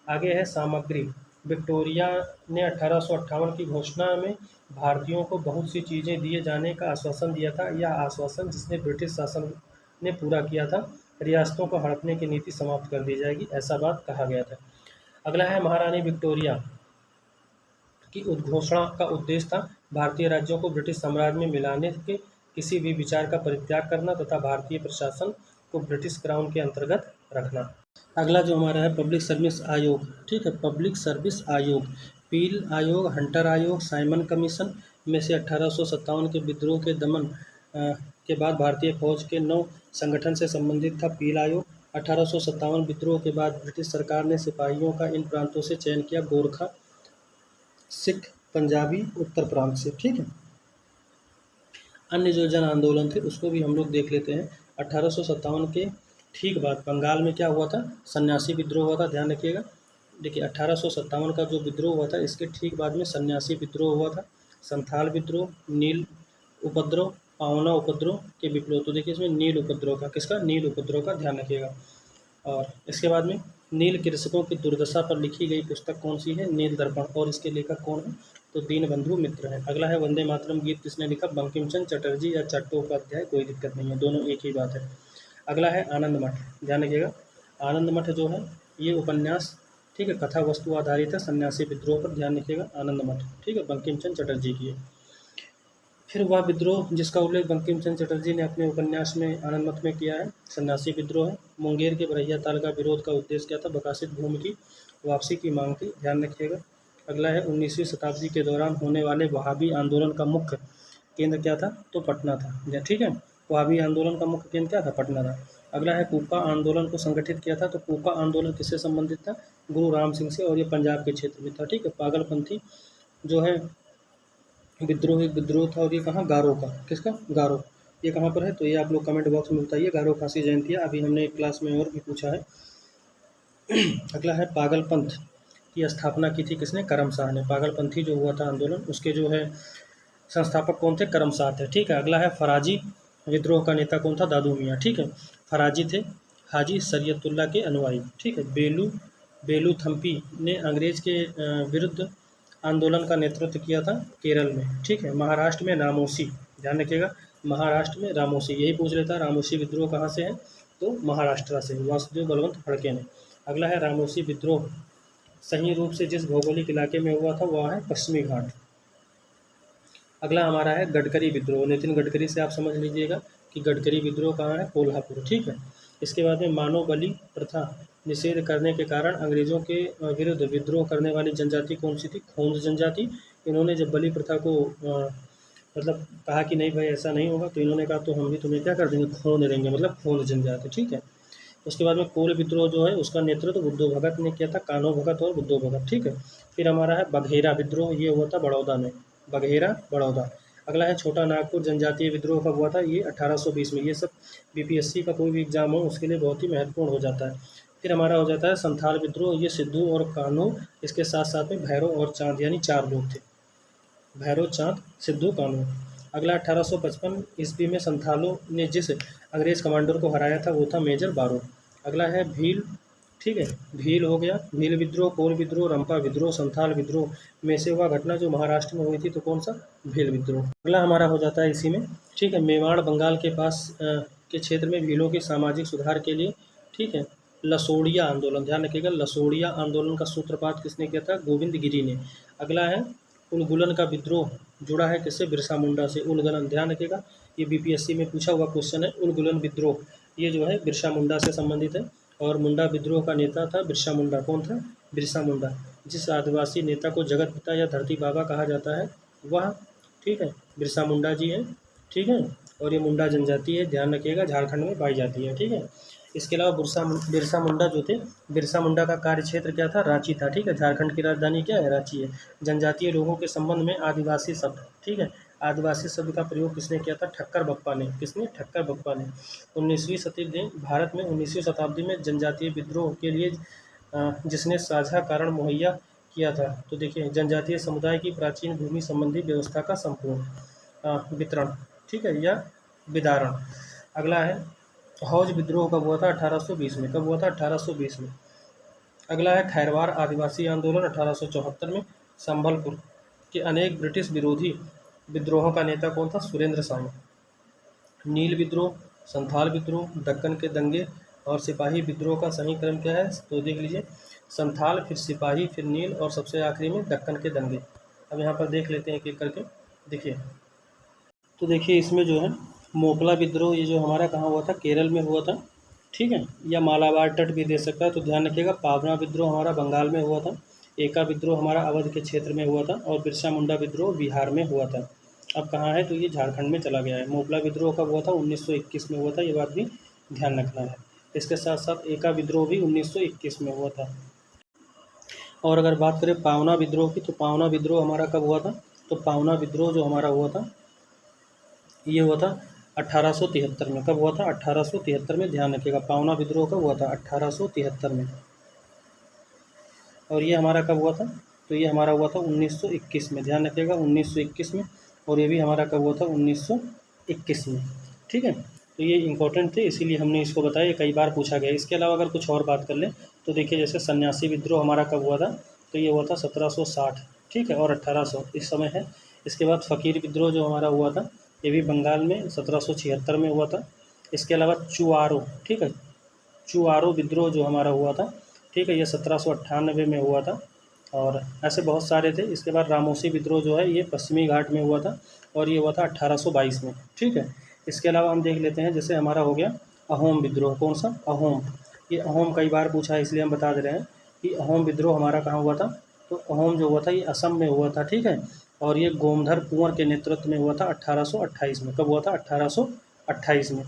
आगे है सामग्री, विक्टोरिया ने 1858 की घोषणा में भारतीयों को बहुत सी चीज़ें दिए जाने का आश्वासन दिया था। यह आश्वासन जिसने ब्रिटिश शासन ने पूरा किया था। रियासतों को हड़पने की नीति समाप्त कर दी जाएगी, ऐसा बात कहा गया था। अगला है महारानी विक्टोरिया की उद्घोषणा का उद्देश्य था भारतीय राज्यों को ब्रिटिश साम्राज्य में मिलाने के किसी भी विचार का परित्याग करना तथा भारतीय प्रशासन को ब्रिटिश क्राउन के अंतर्गत रखना। अगला जो हमारा है पब्लिक सर्विस आयोग, ठीक है, पब्लिक सर्विस आयोग, पील आयोग, हंटर आयोग, साइमन कमीशन में से 1857 के विद्रोह के दमन के बाद भारतीय फौज के 9 संगठन से संबंधित था पील आयोग। 1857 विद्रोह के बाद ब्रिटिश सरकार ने सिपाहियों का इन प्रांतों से चयन किया, गोरखा, सिख, पंजाबी, उत्तर प्रांत से, ठीक है। अन्य जो जन आंदोलन थे उसको भी हम लोग देख लेते हैं। 1857 के ठीक बाद बंगाल में क्या हुआ था, सन्यासी विद्रोह हुआ था, ध्यान रखिएगा। देखिए 1857 का जो विद्रोह हुआ था इसके ठीक बाद में सन्यासी विद्रोह हुआ था, संथाल विद्रोह, नील उपद्रव, पावना उपद्रव के विप्लव। तो देखिए इसमें नील उपद्रव का, किसका, नील उपद्रव का ध्यान रखिएगा। और इसके बाद में नील कृषकों की दुर्दशा पर लिखी गई पुस्तक कौन सी है, नील दर्पण, और इसके लेखक कौन है, तो दीनबंधु मित्र हैं। अगला है वंदे मातरम गीत किसने लिखा, बंकिम चंद्र चटर्जी या चट्टोपाध्याय, कोई दिक्कत नहीं है, दोनों एक ही बात है। अगला है आनंद मठ, ध्यान रखिएगा। आनंद मठ जो है ये उपन्यास, ठीक है, कथा वस्तु आधारित है, सन्यासी विद्रोह पर, ध्यान रखिएगा, आनंद मठ, ठीक है, बंकिम चंद्र चटर्जी की है। फिर वह विद्रोह जिसका उल्लेख बंकिम चंद्र चटर्जी ने अपने उपन्यास में आनंद मठ में किया है, सन्यासी विद्रोह है। मुंगेर के बरहिया ताल का विरोध का उद्देश्य क्या था, बकासित भूमि की वापसी की मांग थी, ध्यान रखिएगा। अगला है 19वीं शताब्दी के दौरान होने वाले वहाबी आंदोलन का मुख्य केंद्र क्या था, तो पटना था, ठीक है। वहाबी आंदोलन का मुख्य केंद्र क्या था, पटना था। अगला है कूका आंदोलन को संगठित किया था, तो कूका आंदोलन किससे संबंधित था, गुरु राम सिंह से, और ये पंजाब के क्षेत्र में था, ठीक है। पागलपंथी जो है विद्रोह, एक विद्रोह था, और ये कहाँ, गारो का, किसका, गारो, ये कहाँ पर है, तो ये आप लोग कमेंट बॉक्स में बताइए। गारो खासी जयंती अभी हमने एक क्लास में और भी पूछा है। अगला है पागलपंथ की स्थापना की थी किसने, करम शाह ने। पागलपंथी जो हुआ था आंदोलन उसके जो है संस्थापक कौन थे, करम शाह थे, ठीक है। अगला है फराजी विद्रोह का नेता कौन था, दादू मियाँ, ठीक है। फराजी थे हाजी शरीयतुल्लाह के अनुयायी, ठीक है। बेलू थम्पी ने अंग्रेज के विरुद्ध आंदोलन का नेतृत्व किया था केरल में, ठीक है। महाराष्ट्र में रामोसी, ध्यान रखिएगा, महाराष्ट्र में रामोसी, यही पूछ लेता है रामोसी विद्रोह कहाँ से है, तो महाराष्ट्र से, वासुदेव बलवंत फड़के ने। अगला है रामोसी विद्रोह सही रूप से जिस भौगोलिक इलाके में हुआ था वह है पश्चिमी घाट। अगला हमारा है गडकरी विद्रोह, नितिन गडकरी से आप समझ लीजिएगा कि गडकरी विद्रोह कहाँ है, कोल्हापुर, ठीक है। इसके बाद में मानव बलि प्रथा निषेध करने के कारण अंग्रेजों के विरुद्ध विद्रोह करने वाली जनजाति कौन सी थी, खोंद जनजाति। इन्होंने जब बलि प्रथा को मतलब कहा कि नहीं भाई ऐसा नहीं होगा, तो इन्होंने कहा तो हम भी तुम्हें क्या कर देंगे, खोंद देंगे, मतलब खोंद जनजाति, ठीक है। उसके बाद में कोल विद्रोह जो है उसका नेतृत्व बुद्धो भगत ने किया था, कान्हो भगत और बुद्धो भगत, ठीक है। फिर हमारा है बघेरा विद्रोह, ये हुआ था बड़ौदा में, बघेरा बड़ौदा। अगला है छोटा नागपुर जनजातीय विद्रोह कब हुआ था, ये 1820 में। ये सब बीपीएससी का कोई भी एग्जाम हो उसके लिए बहुत ही महत्वपूर्ण हो जाता है। फिर हमारा हो जाता है संथाल विद्रोह, ये सिद्धू और कान्हो, इसके साथ साथ में भैरव और चांद, यानी 4 लोग थे, भैरव, चांद, सिद्धू, कान्हो। अगला 1855 ईस्वी में संथालों ने जिस अंग्रेज कमांडर को हराया था वो था मेजर बारो। अगला है भील, ठीक है, भील हो गया, भील विद्रोह, कोल विद्रोह, रंपा विद्रोह, संथाल विद्रोह में से हुआ घटना जो महाराष्ट्र में हुई थी तो कौन सा, भील विद्रोह। अगला हमारा हो जाता है इसी में, ठीक है, मेवाड़ बंगाल के पास के क्षेत्र में भीलों के सामाजिक सुधार के लिए, ठीक है, लसोड़िया आंदोलन, ध्यान रखिएगा, लसोड़िया आंदोलन का सूत्रपात किसने किया था, गोविंद गिरी ने। अगला है उलगुलन का विद्रोह, जुड़ा है किससे, बिरसा मुंडा से। उलगुलन, ध्यान रखिएगा, ये बीपीएससी में पूछा हुआ क्वेश्चन है। उलगुलन विद्रोह ये जो है बिरसा मुंडा से संबंधित है, और मुंडा विद्रोह का नेता था बिरसा मुंडा। कौन था, बिरसा मुंडा। जिस आदिवासी नेता को जगत पिता या धरती बाबा कहा जाता है वह, ठीक है, बिरसा मुंडा जी है, ठीक है। और ये मुंडा जनजाति है, ध्यान रखिएगा, झारखंड में पाई जाती है, ठीक है। इसके अलावा बिरसा मुंडा जो थे, बिरसा मुंडा का कार्य क्षेत्र क्या था, रांची था, ठीक है। झारखंड की राजधानी क्या है, रांची है। जनजातीय लोगों के संबंध में आदिवासी शब्द, ठीक है, आदिवासी शब्द का प्रयोग किसने किया था, ठक्कर बप्पा ने। किसने, ठक्कर बप्पा ने। 19वीं शताब्दी भारत में 19वीं शताब्दी में जनजातीय विद्रोह के लिए जिसने साझा कारण मुहैया किया था, तो देखिए जनजातीय समुदाय की प्राचीन भूमि संबंधी व्यवस्था का संपूर्ण वितरण, ठीक है, या विदारण। अगला है हौज विद्रोह कब हुआ था, 1820 में। कब हुआ था, 1820 में। अगला है खैरवार आदिवासी आंदोलन 1874 में। संभलपुर के अनेक ब्रिटिश विरोधी विद्रोहों का नेता कौन था? सुरेंद्र साहू। नील विद्रोह, संथाल विद्रोह, दक्कन के दंगे और सिपाही विद्रोह का सही क्रम क्या है? तो देख लीजिए, संथाल, फिर सिपाही, फिर नील और सबसे आखिरी में दक्कन के दंगे। अब यहाँ पर देख लेते हैं एक एक करके। देखिए, तो देखिए इसमें जो है मोकला विद्रोह, ये जो हमारा कहाँ हुआ था? केरल में हुआ था, ठीक है, या मालाबार तट भी दे सकता है, तो ध्यान रखिएगा। पावना विद्रोह हमारा बंगाल में हुआ था, एका विद्रोह हमारा अवध के क्षेत्र में हुआ था, और बिरसा मुंडा विद्रोह बिहार में हुआ था। अब कहाँ है? तो ये झारखंड में चला गया है। मोकला विद्रोह कब हुआ था? 1921 में हुआ था, ये बात भी ध्यान रखना है। इसके साथ साथ एका विद्रोह भी 1921 में हुआ था। और अगर बात करें पावना विद्रोह की, तो पावना विद्रोह हमारा कब हुआ था? तो पावना विद्रोह जो हमारा हुआ था, ये हुआ था 1873 में। कब हुआ था? 1873 में। ध्यान रखिएगा, पावना विद्रोह कब हुआ था? 1873 में। और ये हमारा कब हुआ था? तो ये हमारा हुआ था 1921 में। ध्यान रखिएगा, 1921 में। और ये भी हमारा कब हुआ था? 1921 में, ठीक है। तो ये इंपॉर्टेंट थे, इसीलिए हमने इसको बताया, ये कई बार पूछा गया। इसके अलावा अगर कुछ और बात कर लें तो देखिए, जैसे सन्यासी विद्रोह हमारा कब हुआ था? तो ये हुआ था 1760, ठीक है, और 1800 इस समय है। इसके बाद फ़कीर विद्रोह जो हमारा हुआ था, ये भी बंगाल में 1776 में हुआ था। इसके अलावा चुआरो, ठीक है, चुआरो विद्रोह जो हमारा हुआ था, ठीक है, ये 1798 में हुआ था। और ऐसे बहुत सारे थे। इसके बाद रामोसी विद्रोह जो है, ये पश्चिमी घाट में हुआ था, और ये हुआ था 1822 में, ठीक है। इसके अलावा हम देख लेते हैं, जैसे हमारा हो गया अहोम विद्रोह। कौन सा? अहोम। ये अहोम कई बार पूछा है, इसलिए हम बता दे रहे हैं कि अहोम विद्रोह हमारा कहाँ हुआ था? तो अहोम जो हुआ था, ये असम में हुआ था, ठीक है। और ये गोमधर कुंवर के नेतृत्व में हुआ था 1828 में। कब हुआ था? 1828 में,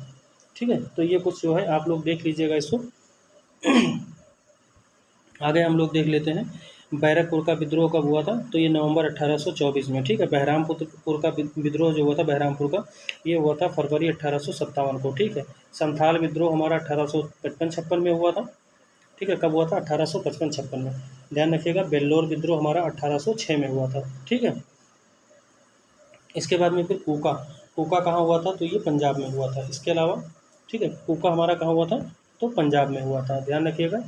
ठीक है। तो ये कुछ जो है आप लोग देख लीजिएगा इसको। आगे हम लोग देख लेते हैं बैरकपुर का विद्रोह कब हुआ था? तो ये नवंबर 1824 में, ठीक है। बहरामपुर का विद्रोह जो हुआ था, बहरामपुर का, ये हुआ था फरवरी 1857 को, ठीक है। संथाल विद्रोह हमारा 1855-56 में हुआ था, ठीक है। कब हुआ था? 1855-56 में। ध्यान रखिएगा। बेल्लोर विद्रोह हमारा 1806 में हुआ था, ठीक है। इसके बाद में फिर कूका, कूका कहाँ हुआ था? तो ये पंजाब में हुआ था। इसके अलावा, ठीक है, कूका हमारा कहाँ हुआ था? तो पंजाब में हुआ था। ध्यान रखिएगा।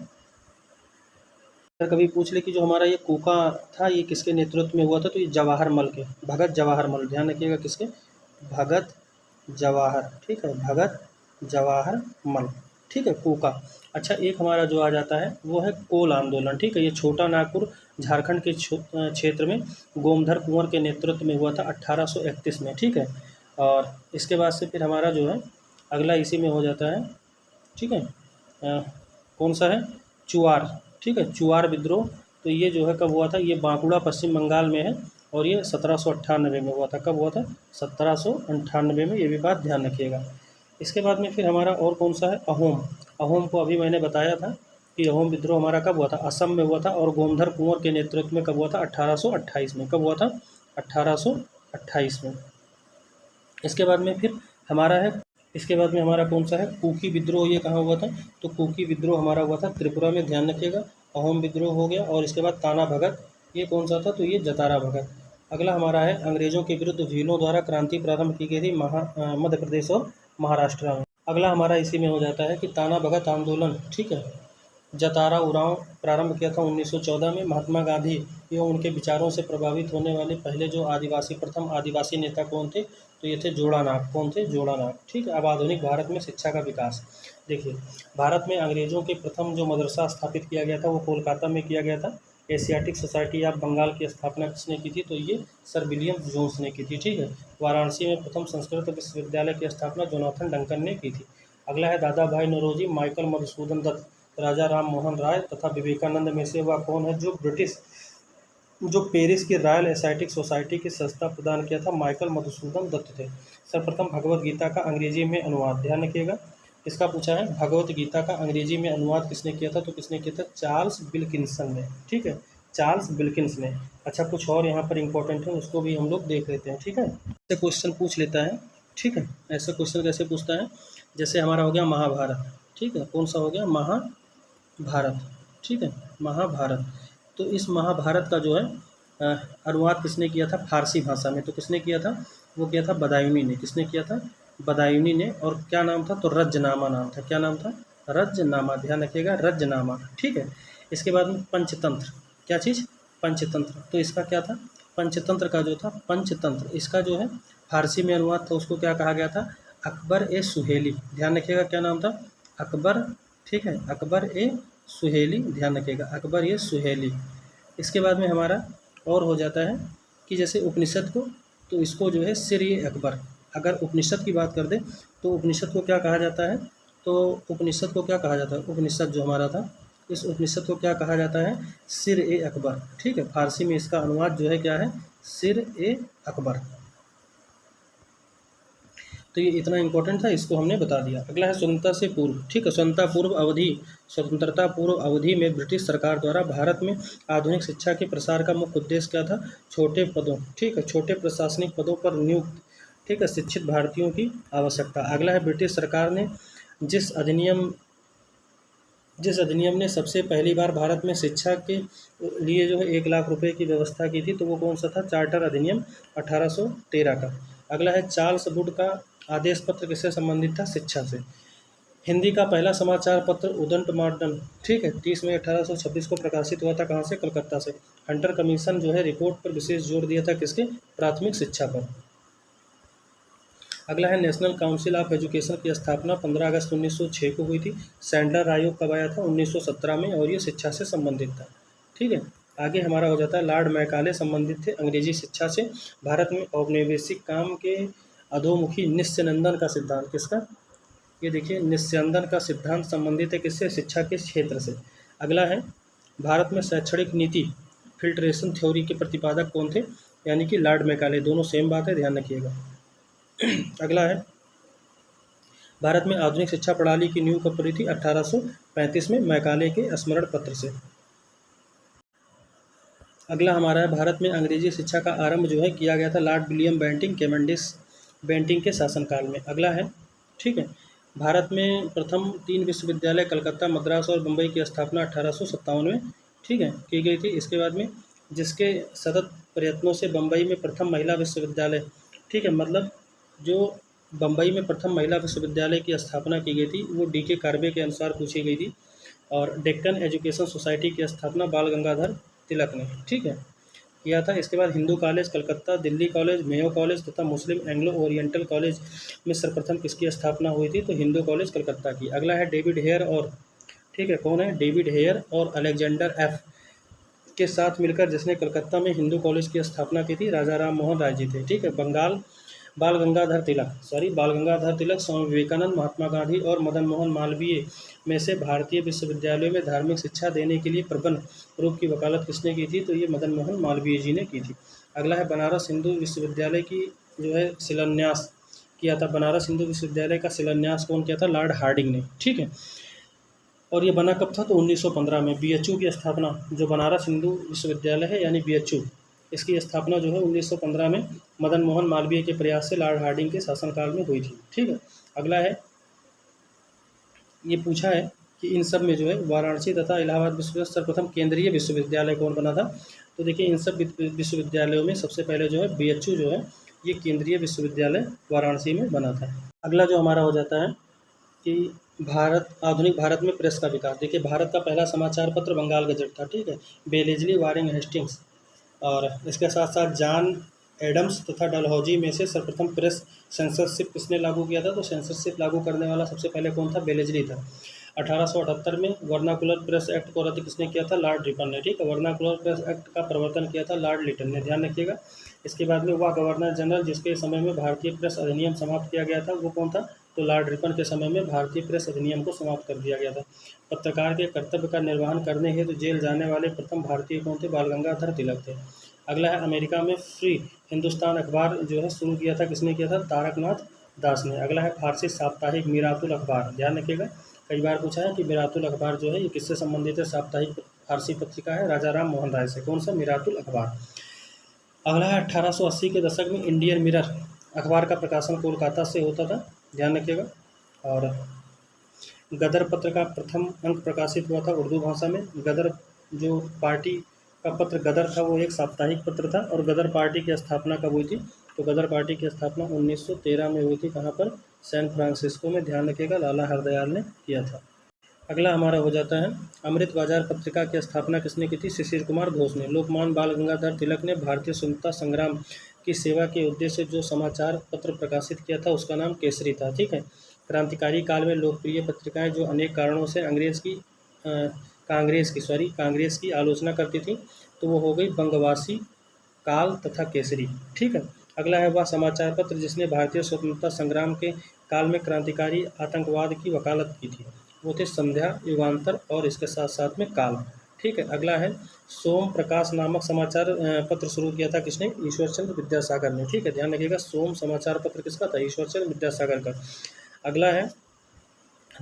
अगर कभी पूछ ले कि जो हमारा ये कूका था, ये किसके नेतृत्व में हुआ था? तो ये जवाहर मल के, भगत जवाहर मल। ध्यान रखिएगा, किसके? भगत जवाहर, ठीक है, भगत जवाहर मल, ठीक है, कूका। अच्छा, एक हमारा जो आ जाता है वो है कोल आंदोलन, ठीक है। ये छोटा नागपुर झारखंड के क्षेत्र में गोमधर कुंवर के नेतृत्व में हुआ था 1831 में, ठीक है। और इसके बाद से फिर हमारा जो है अगला इसी में हो जाता है, ठीक है। कौन सा है? चुआर, ठीक है, चुआर विद्रोह। तो ये जो है कब हुआ था? ये बांकुड़ा पश्चिम बंगाल में है, और ये 1798 में हुआ था। कब हुआ था? 1798 में। ये भी बात ध्यान रखिएगा। इसके बाद में फिर हमारा और कौन सा है? अहोम। अहोम को अभी मैंने बताया था कि अहोम विद्रोह हमारा कब हुआ था? असम में हुआ था, और गोमधर कुंवर के नेतृत्व में कब हुआ था? 1828 में। कब हुआ था? 1828 में। इसके बाद में फिर हमारा है, इसके बाद में हमारा कौन सा है? कुकी विद्रोह। ये कहाँ हुआ था? तो कुकी विद्रोह हमारा हुआ था त्रिपुरा में। ध्यान रखिएगा। अहोम विद्रोह हो गया, और इसके बाद ताना भगत, ये कौन सा था? तो ये जतारा भगत। अगला हमारा है अंग्रेजों के विरुद्ध भीलों द्वारा क्रांति प्रारंभ की गई थी मध्य प्रदेश और महाराष्ट्र में। अगला हमारा इसी में हो जाता है कि ताना भगत आंदोलन, ठीक है, जतारा उरांव प्रारंभ किया था 1914 में। महात्मा गांधी एवं उनके विचारों से प्रभावित होने वाले पहले जो प्रथम आदिवासी नेता कौन थे? तो ये थे जोड़ानाग। कौन थे? जोड़ानाग, ठीक है। अब आधुनिक भारत में शिक्षा का विकास। देखिए, भारत में अंग्रेजों के प्रथम जो मदरसा स्थापित किया गया था वो कोलकाता में किया गया था। एशियाटिक सोसाइटी ऑफ बंगाल की स्थापना किसने की थी? तो ये सर विलियम जोन्स ने की थी, ठीक है। वाराणसी में प्रथम संस्कृत विश्वविद्यालय की स्थापना जोनाथन डंकन ने की थी। अगला है दादा भाई नौरोजी, माइकल मधुसूदन दत्त, राजा राम मोहन राय तथा विवेकानंद में से वह कौन है जो पेरिस की रॉयल एशियाटिक सोसाइटी की संस्था प्रदान किया था? माइकल मधुसूदन दत्त थे। सर्वप्रथम भगवत गीता का अंग्रेजी में अनुवाद, ध्यान रखिएगा, किसका पूछा है? भगवत गीता का अंग्रेजी में अनुवाद किसने किया था? तो किसने किया था? चार्ल्स विल्किंसन ने, ठीक है, चार्ल्स विल्किंस ने। अच्छा, कुछ और यहाँ पर इंपॉर्टेंट है, उसको भी हम लोग देख लेते हैं, ठीक है। ऐसे क्वेश्चन पूछ लेता है, ठीक है। ऐसे क्वेश्चन कैसे पूछता है? जैसे हमारा हो गया महाभारत, ठीक है। कौन सा हो गया? महाभारत, ठीक है, महाभारत। तो इस महाभारत का जो है अनुवाद किसने किया था? फारसी भाषा में। तो किसने किया था? वो किया था बदायूनी ने। किसने किया था? बदायूनी ने। और क्या नाम था? तो रज्जनामा नाम था। क्या नाम था? रज्जनामा। ध्यान रखिएगा, रज्जनामा, ठीक है। इसके बाद में पंचतंत्र, क्या चीज़, पंचतंत्र, तो इसका क्या था, पंचतंत्र का जो था, पंचतंत्र इसका जो है फारसी में अनुवाद था, उसको क्या कहा गया था, अकबर ए सुहेली, ध्यान रखिएगा क्या नाम था, अकबर, ठीक है, अकबर ए सुहेली, ध्यान रखिएगा अकबर ए सुहेली। इसके बाद में हमारा और हो जाता है कि जैसे उपनिषद को, तो इसको जो है सिर ए अकबर, अगर उपनिषद की बात कर दें तो उपनिषद को क्या कहा जाता है, तो उपनिषद को क्या कहा जाता है, उपनिषद जो हमारा था, इस उपनिषद को क्या कहा जाता है, सिर ए अकबर, ठीक है, फारसी में इसका अनुवाद जो है क्या है, सिर ए अकबर। तो ये इतना इम्पोर्टेंट था, इसको हमने बता दिया। अगला है स्वतंत्रता से पूर्व, ठीक है, स्वतंत्रता पूर्व अवधि में ब्रिटिश सरकार द्वारा भारत में आधुनिक शिक्षा के प्रसार का मुख्य उद्देश्य क्या था, छोटे पदों, ठीक है, छोटे प्रशासनिक पदों पर नियुक्त, ठीक है, शिक्षित भारतीयों की आवश्यकता। अगला है ब्रिटिश सरकार ने जिस अधिनियम ने सबसे पहली बार भारत में शिक्षा के लिए जो है 1 लाख रुपए की व्यवस्था की थी, तो वो कौन सा था, चार्टर अधिनियम 1813 का। अगला है चार्ल्स वुड का आदेश पत्र किससे संबंधित था, शिक्षा से। हिंदी का पहला समाचार पत्र उदंत मॉडर्न, ठीक है, 30 मई 1826 को प्रकाशित हुआ था, कहाँ से, कलकत्ता से। हंटर कमीशन जो है रिपोर्ट पर विशेष जोर दिया था, किसके, प्राथमिक शिक्षा पर। अगला है नेशनल काउंसिल ऑफ एजुकेशन की स्थापना 15 अगस्त 1906 को हुई थी। सैंडलर आयोग कब आया था, 1917 में, और ये शिक्षा से संबंधित था, ठीक है। आगे हमारा हो जाता है लॉर्ड मैकाले संबंधित थे अंग्रेजी शिक्षा से। भारत में औपनिवेशिक काम के अधोमुखी निस्यंदन का सिद्धांत किसका, ये देखिए निस्यंदन का सिद्धांत संबंधित है किससे, शिक्षा के क्षेत्र से। अगला है भारत में शैक्षणिक नीति फिल्ट्रेशन थ्योरी के प्रतिपादक कौन थे, यानी कि लॉर्ड मैकाले, दोनों सेम बात है, ध्यान रखिएगा। अगला है भारत में आधुनिक शिक्षा प्रणाली की नींव कब पड़ी थी, 1835 में, मैकाले के स्मरण पत्र से। अगला हमारा है भारत में अंग्रेजी शिक्षा का आरंभ जो है किया गया था लॉर्ड विलियम बेंटिंग के शासनकाल में। अगला है, ठीक है, भारत में प्रथम 3 विश्वविद्यालय कलकत्ता, मद्रास और मुंबई की स्थापना 1857 में, ठीक है, की गई थी। इसके बाद में जिसके सतत प्रयत्नों से बम्बई में प्रथम महिला विश्वविद्यालय, ठीक है, मतलब जो बम्बई में प्रथम महिला विश्वविद्यालय की स्थापना की गई थी वो D.K. कार्बे के अनुसार पूछी गई थी। और डेक्कन एजुकेशन सोसाइटी की स्थापना बाल गंगाधर तिलक ने, ठीक है, किया था। इसके बाद Hindu college Calcutta, Delhi college, Mayo college तथा मुस्लिम एंग्लो ओरिएंटल कॉलेज में सर्वप्रथम किसकी स्थापना हुई थी, तो हिंदू कॉलेज कलकत्ता की। अगला है डेविड हेयर और, ठीक है, कौन है, डेविड हेयर और अलेक्जेंडर एफ के साथ मिलकर जिसने कलकत्ता में हिंदू कॉलेज की स्थापना की थी, राजा राम मोहन राय जी थे, ठीक है। बाल गंगाधर तिलक, स्वामी विवेकानंद, महात्मा गांधी और मदन मोहन मालवीय में से भारतीय विश्वविद्यालयों में धार्मिक शिक्षा देने के लिए प्रबंध रूप की वकालत किसने की थी, तो ये मदन मोहन मालवीय जी ने की थी। अगला है बनारस हिंदू विश्वविद्यालय की जो है शिलान्यास किया था, बनारस हिंदू विश्वविद्यालय का शिलान्यास कौन किया था, लॉर्ड हार्डिंग ने, ठीक है। और ये बना कब था, तो 1915 में। BHU की स्थापना, जो बनारस हिंदू विश्वविद्यालय है यानी BHU, इसकी स्थापना जो है 1915 में मदन मोहन मालवीय के प्रयास से लॉर्ड हार्डिंग के शासनकाल में हुई थी, ठीक है। अगला है, ये पूछा है कि इन सब में जो है वाराणसी तथा इलाहाबाद विश्वविद्यालय सर्वप्रथम केंद्रीय विश्वविद्यालय कौन बना था, तो देखिए इन सब विश्वविद्यालयों में सबसे पहले जो है BHU जो है ये केंद्रीय विश्वविद्यालय वाराणसी में बना था। अगला जो हमारा हो जाता है कि आधुनिक भारत में प्रेस का विकास। देखिए भारत का पहला समाचार पत्र बंगाल गजट था, ठीक है, बेलेजली वारिंग हेस्टिंग्स, और इसके साथ साथ जॉन एडम्स तथा डलहौजी में से सर्वप्रथम प्रेस सेंसरशिप किसने लागू किया था, तो सेंसरशिप लागू करने वाला सबसे पहले कौन था, बेलेजली था। 1878 में वर्नाकुलर प्रेस एक्ट को रद्द किसने किया था, लॉर्ड रिपन ने, ठीक है, वर्नाकुलर प्रेस एक्ट का प्रवर्तन किया था लॉर्ड लिटन ने, ध्यान रखिएगा। इसके बाद में वह गवर्नर जनरल जिसके समय में भारतीय प्रेस अधिनियम समाप्त किया गया था वो कौन था, तो लॉर्ड रिपन के समय में भारतीय प्रेस अधिनियम को समाप्त कर दिया गया था। पत्रकार के कर्तव्य का निर्वहन करने हेतु जेल जाने वाले प्रथम भारतीय कौन थे, बाल गंगाधर तिलक थे। अगला है अमेरिका में फ्री हिंदुस्तान अखबार जो है शुरू किया था, किसने किया था, तारकनाथ दास ने। अगला है फारसी साप्ताहिक मीरातुल अखबार, ध्यान रखिएगा, कई बार पूछा है कि मीरातुल अखबार जो है ये किससे संबंधित है, साप्ताहिक फारसी पत्रिका है राजा राम मोहन राय से, कौन सा, मीरातुल अखबार। अगला है 1880 के दशक में इंडियन मिरर अखबार का प्रकाशन कोलकाता से होता था, ध्यान रखिएगा। और गदर पत्र का प्रथम अंक प्रकाशित हुआ था उर्दू भाषा में। गदर जो पार्टी का पत्र गदर था वो एक साप्ताहिक पत्र था। और गदर पार्टी की स्थापना कब हुई थी, तो गदर पार्टी की स्थापना 1913 में हुई थी, कहाँ पर, सैन फ्रांसिस्को में, ध्यान रखिएगा, लाला हरदयाल ने किया था। अगला हमारा हो जाता है अमृत बाजार पत्रिका की स्थापना किसने की थी? शिशिर कुमार घोष ने। लोकमान्य बाल गंगाधर तिलक ने भारतीय स्वतंत्रता संग्राम की सेवा के उद्देश्य से जो समाचार पत्र प्रकाशित किया था उसका नाम केसरी था। ठीक है। क्रांतिकारी काल में लोकप्रिय पत्रिकाएं जो अनेक कारणों से कांग्रेस की आलोचना करती थी, तो वो हो गई बंगवासी, काल तथा केसरी। ठीक है। अगला है वह समाचार पत्र जिसने भारतीय स्वतंत्रता संग्राम के काल में क्रांतिकारी आतंकवाद की वकालत की थी, वो थे संध्या, युगांतर और इसके साथ साथ में काल। ठीक है। अगला है सोम प्रकाश नामक समाचार पत्र शुरू किया था किसने? ईश्वरचंद्र विद्यासागर ने। ठीक है, ध्यान रखिएगा, सोम समाचार पत्र किसका था? ईश्वरचंद्र विद्यासागर का। अगला है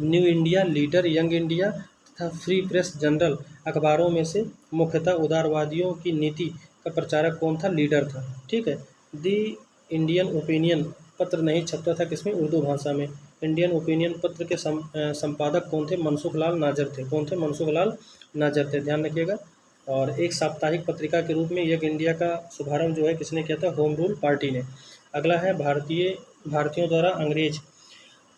new India, leader, young India तथा फ्री प्रेस जनरल अखबारों में से मुख्यतः उदारवादियों की नीति का प्रचारक कौन था? लीडर था। ठीक है। दी इंडियन ओपिनियन पत्र नहीं छपता था किसमें? उर्दू भाषा में। इंडियन ओपिनियन पत्र के संपादक कौन थे? मनसुख लाल नाजर थे। कौन थे? मनसुख लाल नाजर थे, ध्यान रखिएगा। और एक साप्ताहिक पत्रिका के रूप में यंग इंडिया का शुभारंभ जो है किसने किया था? होम रूल पार्टी ने। अगला है भारतीयों द्वारा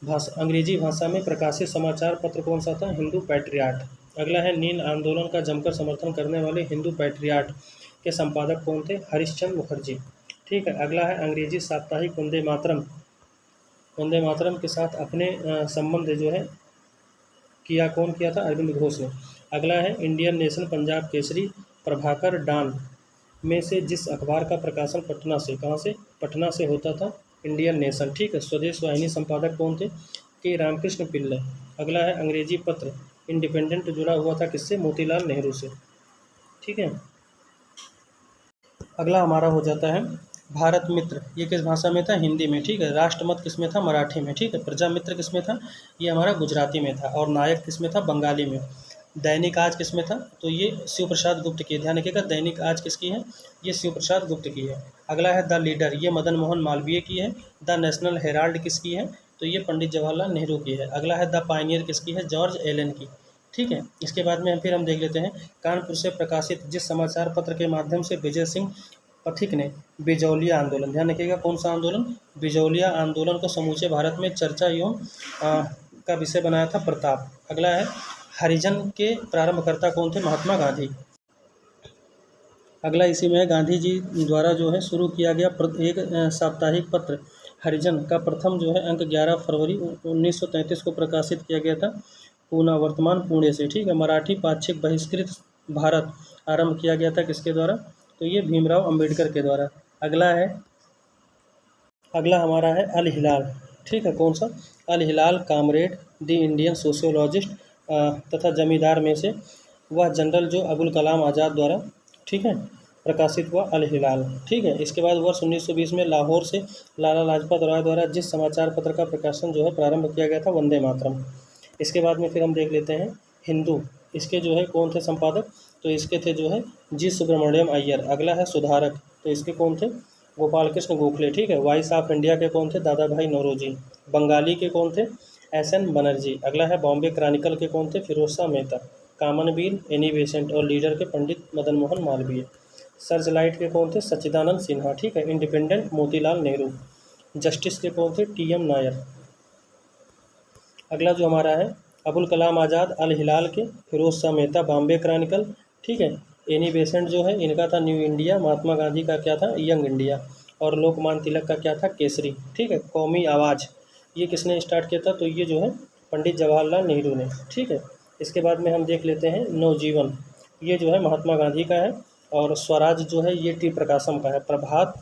अंग्रेजी भाषा में प्रकाशित समाचार पत्र कौन सा था? हिंदू पैट्रियाट। अगला है नील आंदोलन का जमकर समर्थन करने वाले हिंदू पैट्रियाट के संपादक कौन थे? हरिश्चंद्र मुखर्जी। ठीक है। अगला है अंग्रेजी साप्ताहिक वंदे मातरम के साथ अपने संबंध जो है कौन किया था? अरविंद घोष ने। अगला है इंडियन नेशन, पंजाब केसरी, प्रभाकर डान में से जिस अखबार का प्रकाशन पटना से, कहाँ से? पटना से होता था, इंडियन नेशन। ठीक है। स्वदेश वाहिनी संपादक कौन थे? के रामकृष्ण पिल्लई। अगला है अंग्रेजी पत्र इंडिपेंडेंट जुड़ा हुआ था किससे? मोतीलाल नेहरू से। ठीक है। अगला हमारा हो जाता है भारत मित्र, ये किस भाषा में था? हिंदी में। ठीक है। राष्ट्रमत किस में था? मराठी में। ठीक है। प्रजा मित्र किस में था? ये हमारा गुजराती में था। और नायक किस में था? बंगाली में। दैनिक आज किस में था? तो ये शिव प्रसाद गुप्त की, ध्यान रखिएगा, दैनिक आज किसकी है? ये शिव प्रसाद गुप्त की है। अगला है द लीडर, ये मदन मोहन मालवीय की है। द नेशनल हेराल्ड किसकी है? तो ये पंडित जवाहरलाल नेहरू की है। अगला है द पायनियर किसकी है? जॉर्ज एलन की। ठीक है। इसके बाद में फिर हम देख लेते हैं कानपुर से प्रकाशित जिस समाचार पत्र के माध्यम से विजय सिंह पथिक ने बिजौलिया आंदोलन, ध्यान रखिएगा कौन सा आंदोलन? बिजौलिया आंदोलन को समूचे भारत में चर्चा एवं का विषय बनाया था? प्रताप। अगला है हरिजन के प्रारंभकर्ता कौन थे? महात्मा गांधी। अगला इसी में है गांधी जी द्वारा जो है शुरू किया गया एक साप्ताहिक पत्र हरिजन का प्रथम जो है अंक 11 फरवरी 1933 को प्रकाशित किया गया था पूना, वर्तमान पुणे से। ठीक है। मराठी पाक्षिक बहिष्कृत भारत आरंभ किया गया था किसके द्वारा? तो ये भीमराव अंबेडकर के द्वारा। अगला हमारा है अल हिलाल। ठीक है। कौन सा? अल हिलाल, कामरेड, द इंडियन सोशियोलॉजिस्ट तथा जमींदार में से वह जनरल जो अबुल कलाम आज़ाद द्वारा, ठीक है, प्रकाशित हुआ अल हिलाल। ठीक है। इसके बाद वर्ष 1920 में लाहौर से लाला लाजपत राय द्वारा जिस समाचार पत्र का प्रकाशन जो है प्रारंभ किया गया था? वंदे मातरम। इसके बाद में फिर हम देख लेते हैं हिंदू, इसके जो है कौन थे संपादक? तो इसके थे जो है जी सुब्रमण्यम अय्यर। अगला है सुधारक, तो इसके कौन थे? गोपाल कृष्ण गोखले। ठीक है। वॉइस ऑफ इंडिया के कौन थे? दादा भाई नौरोजी। बंगाली के कौन थे? एस.एन. बनर्जी। अगला है बॉम्बे क्रॉनिकल के कौन थे? फिरोज शाह मेहता। कामनवील, एनी बेसेंट और लीडर के पंडित मदन मोहन मालवीय। सर्च लाइट के कौन थे? सच्चिदानंद सिन्हा। ठीक है। इंडिपेंडेंट मोतीलाल नेहरू। जस्टिस के कौन थे? टी.एम. नायर। अगला जो हमारा है अबुल कलाम आज़ाद अल हिलाल के, फिरोज शाह मेहता बॉम्बे क्रॉनिकल। ठीक है। एनी बेसेंट जो है इनका था न्यू इंडिया, महात्मा गांधी का क्या था? Young India. और लोकमान्य तिलक का क्या था? केसरी। ठीक है। कौमी आवाज़ ये किसने स्टार्ट किया था? तो ये जो है पंडित जवाहरलाल नेहरू ने। ठीक है। इसके बाद में हम देख लेते हैं नवजीवन, ये जो है महात्मा गांधी का है। और स्वराज जो है ये टी प्रकाशम का है। प्रभात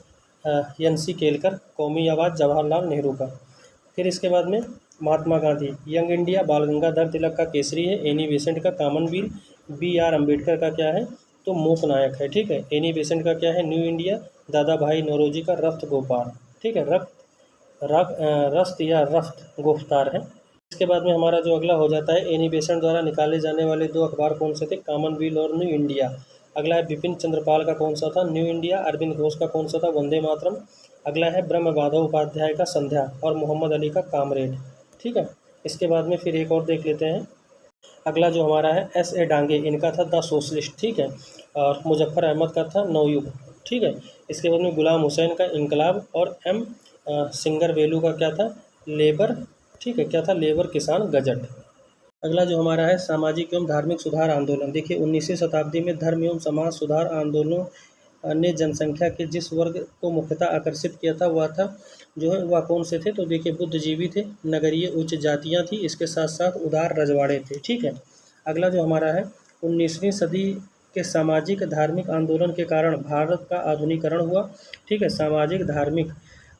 एन.सी. केलकर, कौमी आवाज़ जवाहरलाल नेहरू का। फिर इसके बाद में महात्मा गांधी यंग इंडिया, बाल गंगाधर तिलक का केसरी है। एनी बेसेंट का कॉमनवेल्थ, बी.आर. अम्बेडकर का क्या है? तो मूक नायक है। ठीक है। एनी बेसेंट का क्या है? New India. दादा भाई नौरोजी का रफ्त गोपाल। ठीक है। रस्त या रफ्त गिरफ्तार है। इसके बाद में हमारा जो अगला हो जाता है एनी बेसेंट द्वारा निकाले जाने वाले दो अखबार कौन से थे? कॉमनवेल्थ और न्यू इंडिया। अगला है बिपिन चंद्रपाल का कौन सा था? New India. अरविंद घोष का कौन सा था? वंदे मातरम। अगला है ब्रह्म माधव उपाध्याय का संध्या और मोहम्मद अली का कामरेड। ठीक है। इसके बाद में फिर एक और देख लेते हैं। अगला जो हमारा है S.A. डांगे, इनका था द सोशलिस्ट। ठीक है। और मुजफ्फर अहमद का था नवयुग। ठीक है। इसके बाद में गुलाम हुसैन का इनकलाब और M. सिंगर वेलू का क्या था? लेबर। ठीक है। क्या था? लेबर किसान गजट। अगला जो हमारा है सामाजिक एवं धार्मिक सुधार आंदोलन। देखिए 19वीं शताब्दी में धर्म एवं समाज सुधार आंदोलनों ने जनसंख्या के जिस वर्ग को मुख्यतः आकर्षित किया था वह था जो है वह कौन से थे, तो देखिए बुद्धिजीवी थे, नगरीय उच्च जातियाँ थी, इसके साथ साथ उदार रजवाड़े थे। ठीक है। अगला जो हमारा है 19वीं सदी के सामाजिक धार्मिक आंदोलन के कारण भारत का आधुनिकरण हुआ। ठीक है। सामाजिक धार्मिक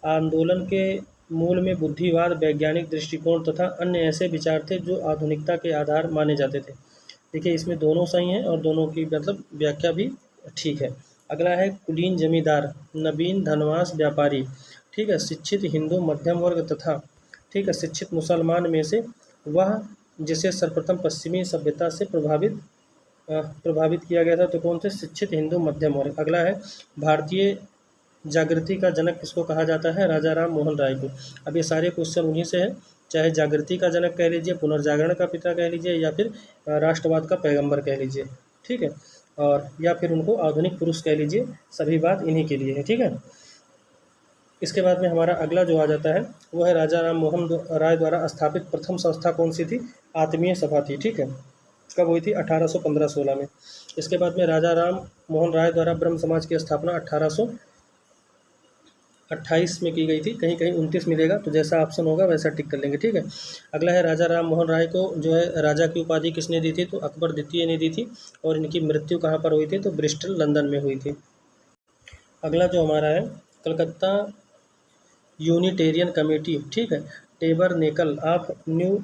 आंदोलन के मूल में बुद्धिवाद, वैज्ञानिक दृष्टिकोण तथा अन्य ऐसे विचार थे जो आधुनिकता के आधार माने जाते थे। देखिए इसमें दोनों सही हैं और दोनों की मतलब व्याख्या भी ठीक है। अगला है कुलीन जमींदार, नवीन धनवास व्यापारी। ठीक है। शिक्षित हिंदू मध्यम वर्ग तथा ठीक है शिक्षित मुसलमान में से वह जिसे सर्वप्रथम पश्चिमी सभ्यता से प्रभावित किया गया था, तो कौन थे, शिक्षित हिंदू मध्यम वर्ग। अगला है भारतीय जागृति का जनक किसको कहा जाता है, राजा राम मोहन राय को। अब ये सारे क्वेश्चन उन्हीं से हैं, चाहे जागृति का जनक कह लीजिए, पुनर्जागरण का पिता कह लीजिए, या फिर राष्ट्रवाद का पैगंबर कह लीजिए। ठीक है। और या फिर उनको आधुनिक पुरुष कह लीजिए, सभी बात इन्हीं के लिए है। ठीक है। इसके बाद में हमारा अगला जो आ जाता है वो है राजा राम मोहन राय द्वारा स्थापित प्रथम संस्था कौन सी थी, आत्मीय सभा थी। ठीक है। कब हुई थी, 1815-16 में। इसके बाद में राजा राम मोहन राय द्वारा ब्रह्म समाज की स्थापना 1828 में की गई थी। कहीं कहीं 29 मिलेगा, तो जैसा ऑप्शन होगा वैसा टिक कर लेंगे। ठीक है। अगला है राजा राम मोहन राय को जो है राजा की उपाधि किसने दी थी, तो अकबर द्वितीय ने दी थी। और इनकी मृत्यु कहाँ पर हुई थी, तो ब्रिस्टल लंदन में हुई थी। अगला जो हमारा है कलकत्ता यूनिटेरियन कमेटी। ठीक है। टेबरनेकल ऑफ न्यू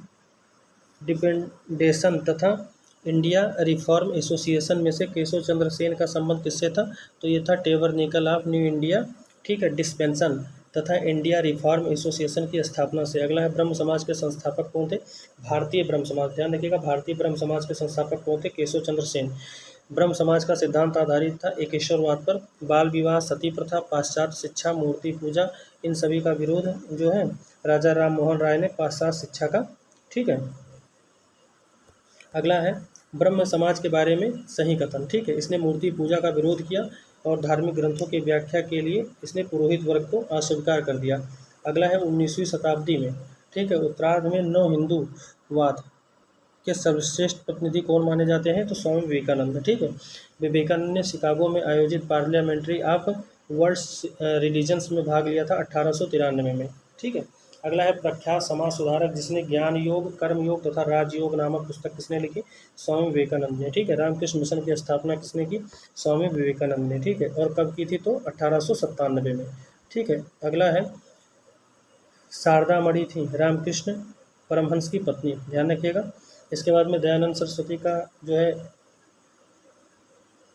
डिपेंडेशन तथा इंडिया रिफॉर्म एसोसिएशन में से केशव चंद्र सेन का संबंध किससे था, तो ये था टेबरनेकल ऑफ न्यू इंडिया ठीक है डिस्पेंसन तथा इंडिया रिफॉर्म एसोसिएशन की स्थापना से। अगला है ब्रह्म समाज के संस्थापक कौन थे, भारतीय ब्रह्म समाज। ध्यान रखिएगा, भारतीय ब्रह्म समाज के संस्थापक कौन थे, केशव चंद्र सेन। ब्रह्म समाज का सिद्धांत आधारित था एकेश्वरवाद पर। बाल विवाह, सती प्रथा, पाश्चात्य शिक्षा, मूर्ति पूजा, इन सभी का विरोध जो है राजा राम मोहन राय ने पाश्चात्य शिक्षा का। ठीक है। अगला है ब्रह्म समाज के बारे में सही कथन। ठीक है। इसने मूर्ति पूजा का विरोध किया और धार्मिक ग्रंथों की व्याख्या के लिए इसने पुरोहित वर्ग को अस्वीकार कर दिया। अगला है 19वीं शताब्दी में ठीक है उत्तरार्ध में नव हिंदूवाद के सर्वश्रेष्ठ प्रतिनिधि कौन माने जाते हैं, तो स्वामी विवेकानंद। ठीक है। विवेकानंद ने शिकागो में आयोजित पार्लियामेंट्री ऑफ वर्ल्ड्स रिलीजन्स में भाग लिया था 1893 में। ठीक है। अगला है प्रख्यात समाज सुधारक जिसने ज्ञान योग, कर्म योग तथा राजयोग नामक पुस्तक किसने लिखी, स्वामी विवेकानंद ने। ठीक है। रामकृष्ण मिशन की स्थापना किसने की, स्वामी विवेकानंद ने। ठीक है। और कब की थी, तो 1897 में। ठीक है। अगला है शारदा मणि थी रामकृष्ण परमहंस की पत्नी, ध्यान रखिएगा। इसके बाद में दयानंद सरस्वती का जो है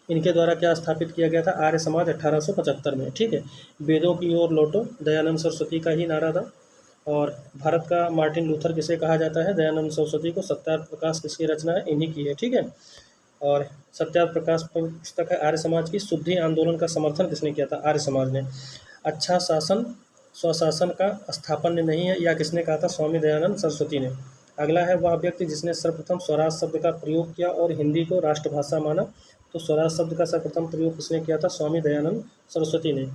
इनके द्वारा क्या स्थापित किया गया था, आर्य समाज 1875 में। ठीक है। वेदों की ओर लौटो दयानंद सरस्वती का ही नारा था। और भारत का मार्टिन लूथर किसे कहा जाता है, दयानंद सरस्वती को। सत्यार्थ प्रकाश किसकी रचना है, इन्हीं की है। ठीक है। और सत्यार्थ प्रकाश पुस्तक है आर्य समाज की। शुद्धि आंदोलन का समर्थन किसने किया था, आर्य समाज ने। अच्छा शासन स्वशासन का स्थापन नहीं है, या किसने कहा था, स्वामी दयानंद सरस्वती ने। अगला है वह व्यक्ति जिसने सर्वप्रथम स्वराज शब्द का प्रयोग किया और हिंदी को राष्ट्रभाषा माना, तो स्वराज शब्द का सर्वप्रथम प्रयोग किसने किया था, स्वामी दयानंद सरस्वती ने।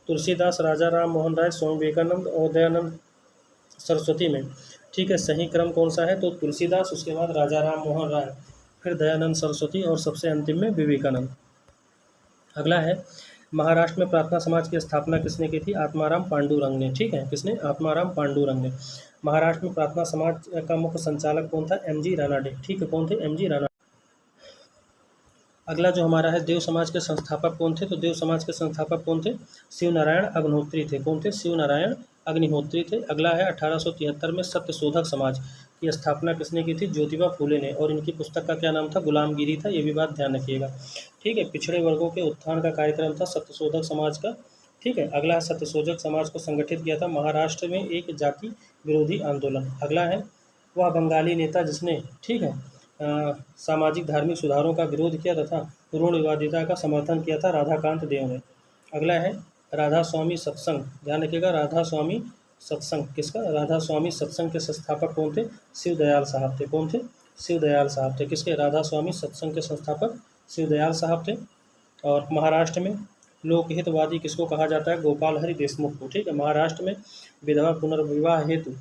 तुलसीदास, राजा राम मोहन राय, स्वामी विवेकानंद और दयानंद सरस्वती में। ठीक है। सही क्रम कौन सा है, तो तुलसीदास, उसके बाद राजा राम मोहन राय, फिर दयानंद सरस्वती और सबसे अंतिम में विवेकानंद। अगला है महाराष्ट्र में प्रार्थना समाज की स्थापना किसने की थी, आत्माराम पांडुरंग ने। ठीक है। किसने, आत्माराम पांडुरंग ने। महाराष्ट्र में प्रार्थना समाज का मुख्य संचालक कौन था, एम.जी. रानाडे। ठीक है। कौन थे, एम.जी. रानाडे। अगला जो हमारा है देव समाज के संस्थापक कौन थे, तो देव समाज के संस्थापक कौन थे, शिव नारायण अग्निहोत्री थे। कौन थे, शिव नारायण अग्निहोत्री थे। अगला है 1873 में सत्यशोधक समाज की स्थापना किसने की थी, ज्योतिबा फूले ने। और इनकी पुस्तक का क्या नाम था, गुलामगिरी था। ये भी बात ध्यान रखिएगा। ठीक है। पिछड़े वर्गों के उत्थान का कार्यक्रम था सत्यशोधक समाज का। ठीक है। अगला है सत्यशोधक समाज को संगठित किया था महाराष्ट्र में एक जाति विरोधी आंदोलन। अगला है वह बंगाली नेता जिसने ठीक है सामाजिक धार्मिक सुधारों का विरोध किया तथा रूढ़िवादिता का समर्थन किया था, राधाकांत देव ने। अगला है राधा स्वामी सत्संग, ध्यान रखिएगा, राधा स्वामी सत्संग किसका, राधा स्वामी सत्संग के संस्थापक कौन थे, शिवदयाल साहब थे। कौन थे, शिवदयाल साहब थे। किसके, राधा स्वामी सत्संग के संस्थापक शिवदयाल साहब थे। और महाराष्ट्र में लोकहितवादी किसको कहा जाता है, गोपाल हरि देशमुख को। ठीक है। महाराष्ट्र में विधवा पुनर्विवाह हेतु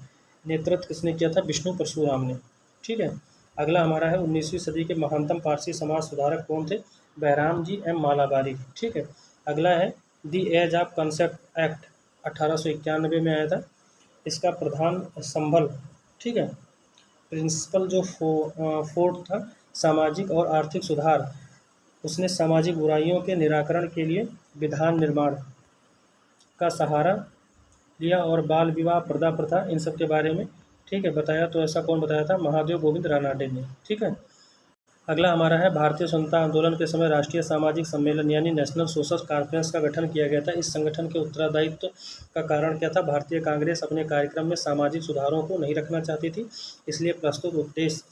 नेतृत्व किसने किया था, विष्णु परशुराम ने। ठीक है। अगला हमारा है 19वीं सदी के महानतम पारसी समाज सुधारक कौन थे? बहराम जी एम मालाबारी। ठीक है। अगला है the age of consent act 1891 में आया था। इसका प्रधान संभल, ठीक है, प्रिंसिपल जो फोर्ट था सामाजिक और आर्थिक सुधार, उसने सामाजिक बुराइयों के निराकरण के लिए विधान निर्माण का सहारा लिया और बाल विवाह प्रथा प्रथा इन सब के बारे में, ठीक है, बताया। तो ऐसा कौन बताया था? महादेव गोविंद रानाडे ने। ठीक है। अगला हमारा है भारतीय स्वतंत्रता आंदोलन के समय राष्ट्रीय सामाजिक सम्मेलन यानी नेशनल सोशल कॉन्फ्रेंस का गठन किया गया था। इस संगठन के उत्तरदायित्व का कारण क्या था? भारतीय कांग्रेस अपने कार्यक्रम में सामाजिक सुधारों को नहीं रखना चाहती थी, इसलिए प्रस्तुत उद्देश्य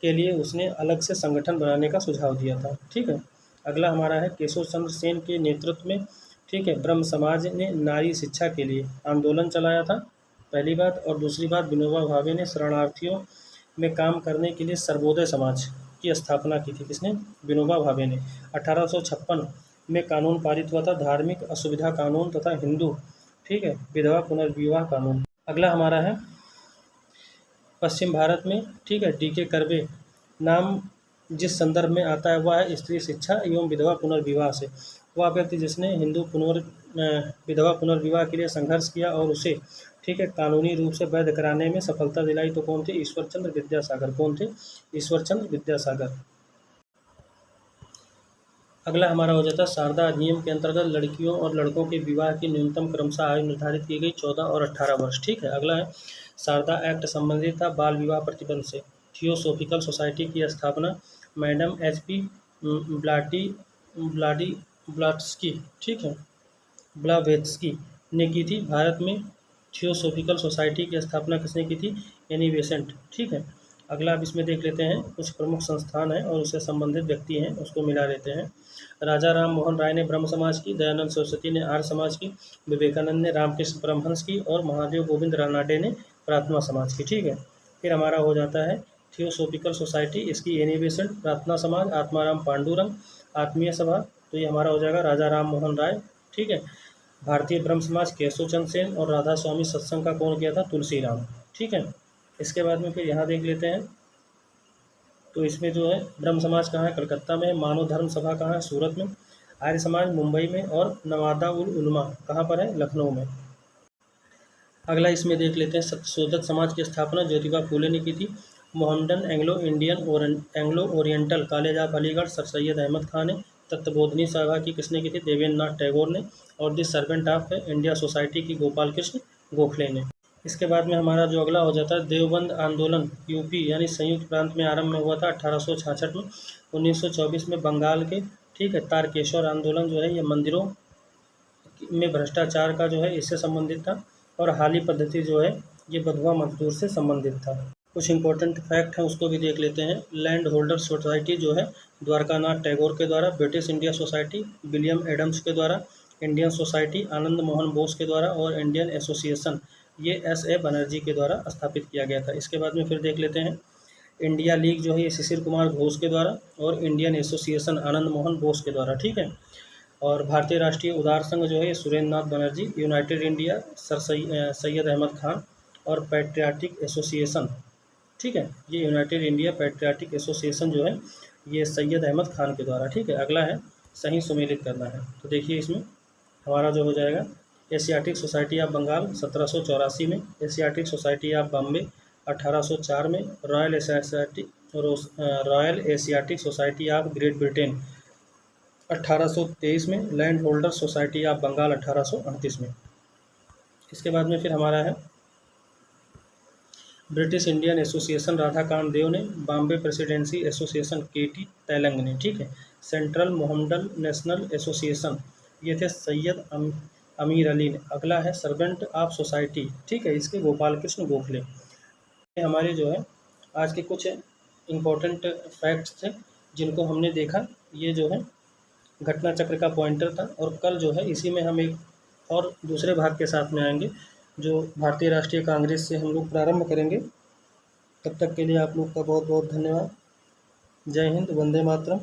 के लिए उसने अलग से संगठन बनाने का सुझाव दिया था। ठीक है। अगला हमारा है केशव चंद्र सेन के नेतृत्व में, ठीक है, ब्रह्म समाज ने नारी शिक्षा के लिए आंदोलन चलाया था, पहली बात। और दूसरी बात, विनोबा भावे ने शरणार्थियों में काम करने के लिए सर्वोदय समाज की स्थापना की थी। किसने? विनोबा भावे ने। 1856 में कानून पारित हुआ था, धार्मिक असुविधा कानून तथा हिंदू, ठीक है, विधवा पुनर्विवाह कानून। अगला हमारा है पश्चिम भारत में, ठीक है, डी के कर्वे नाम जिस संदर्भ में आता है वह है स्त्री शिक्षा एवं विधवा पुनर्विवाह से। वह व्यक्ति जिसने विधवा पुनर्विवाह के लिए संघर्ष किया और उसे, ठीक है, कानूनी रूप से वैध कराने में सफलता दिलाई, तो कौन थे? ईश्वरचंद्र विद्यासागर। कौन थे? ईश्वरचंद्र विद्यासागर। अगला हमारा हो जाता है शारदा अधिनियम के अंतर्गत लड़कियों और लड़कों के विवाह की न्यूनतम क्रमशः आयु निर्धारित की गई 14 और 18 वर्ष। ठीक है। अगला है शारदा एक्ट संबंधित था बाल विवाह प्रतिबंध से। थियोसोफिकल सोसाइटी की स्थापना मैडम एच.पी. ब्लाटी ब्लाडी ब्लाट्स्की, ठीक है, ब्लावेत्स्की ने की थी। भारत में थियोसोफिकल सोसाइटी की स्थापना किसने की थी? Annie Besant. ठीक है। अगला अब इसमें देख लेते हैं कुछ प्रमुख संस्थान हैं और उससे संबंधित व्यक्ति हैं, उसको मिला लेते हैं। राजा राम मोहन राय ने ब्रह्म समाज की, दयानंद सरस्वती ने आर्य समाज की, विवेकानंद ने रामकृष्ण परमहंस की और महादेव गोविंद रानाडे ने प्रार्थना समाज की। ठीक है। फिर हमारा हो जाता है थियोसोफिकल सोसाइटी, इसकी एनी बेसेंट, प्रार्थना समाज आत्माराम पांडुरंग, आत्मीय सभा, तो ये हमारा हो जाएगा राजा राम मोहन राय। ठीक है। भारतीय ब्रह्म समाज केशव चंद्र सेन और राधा स्वामी सत्संग का कौन किया था? तुलसीराम। ठीक है। इसके बाद में फिर यहाँ देख लेते हैं, तो इसमें जो है ब्रह्म समाज कहाँ है? कलकत्ता में। मानव धर्म सभा कहाँ है? सूरत में। आर्य समाज मुंबई में और नवादा उल उलमा कहाँ पर है? लखनऊ में। अगला इसमें देख लेते हैं सत्यशोधक समाज की स्थापना ज्योतिबा फूले ने की थी। Mohammedan Anglo Oriental College of Aligarh Sir Syed Ahmad Khan ने। तत्वबोधिनी सभा की किसने की थी? देवेंद्र नाथ टैगोर ने। और दी सर्वेंट ऑफ इंडिया सोसाइटी की गोपाल कृष्ण गोखले ने। इसके बाद में हमारा जो अगला हो जाता है देवबंद आंदोलन यूपी यानी संयुक्त प्रांत में आरंभ में हुआ था 1866 में। 1924 में बंगाल के, ठीक है, तारकेश्वर आंदोलन जो है ये मंदिरों में भ्रष्टाचार का जो है इससे संबंधित था। और हाली पद्धति जो है ये बधुआ मजदूर से संबंधित था। कुछ इंपॉर्टेंट फैक्ट हैं उसको भी देख लेते हैं। लैंड होल्डर सोसाइटी जो है द्वारकानाथ टैगोर के द्वारा, British India Society William Adams के द्वारा, इंडियन सोसाइटी आनंद मोहन बोस के द्वारा और इंडियन एसोसिएशन ये एस.ए. बनर्जी के द्वारा स्थापित किया गया था। इसके बाद में फिर देख लेते हैं इंडिया लीग जो है ये शिशिर कुमार घोष के द्वारा और इंडियन एसोसिएशन आनंद मोहन बोस के द्वारा। ठीक है। और भारतीय राष्ट्रीय उदार संघ जो है ये Surendra Nath Banerjee, United India Sir Syed Ahmad Khan और पैट्रियाटिक एसोसिएशन, ठीक है, ये यूनाइटेड इंडिया पैट्रियाटिक एसोसिएशन जो है ये सैयद अहमद खान के द्वारा। ठीक है। अगला है सही सुमेलित करना है, तो देखिए इसमें हमारा जो हो जाएगा एशियाटिक सोसाइटी ऑफ बंगाल 1784 में, एशियाटिक सोसाइटी ऑफ बॉम्बे 1804 में, Royal Asiatic Society of Great Britain 1823 में, Land Holder Society of Bengal 1838 में। इसके बाद में फिर हमारा है British Indian Association Radhakanta Deb ने, Bombay Presidency Association K T. Telang ने। ठीक है। सेंट्रल मोहम्मडन नेशनल एसोसिएशन ये थे सैयद अमीर अली ने। अगला है सर्वेंट ऑफ सोसाइटी, ठीक है, इसके गोपाल कृष्ण गोखले। ये हमारे जो है आज के कुछ इम्पोर्टेंट फैक्ट्स थे जिनको हमने देखा। ये जो है घटना चक्र का पॉइंटर था और कल जो है इसी में हम एक और दूसरे भाग के साथ में आएंगे जो भारतीय राष्ट्रीय कांग्रेस से हम लोग प्रारंभ करेंगे। तब तक के लिए आप लोग का बहुत बहुत धन्यवाद। जय हिंद, वंदे मातरम।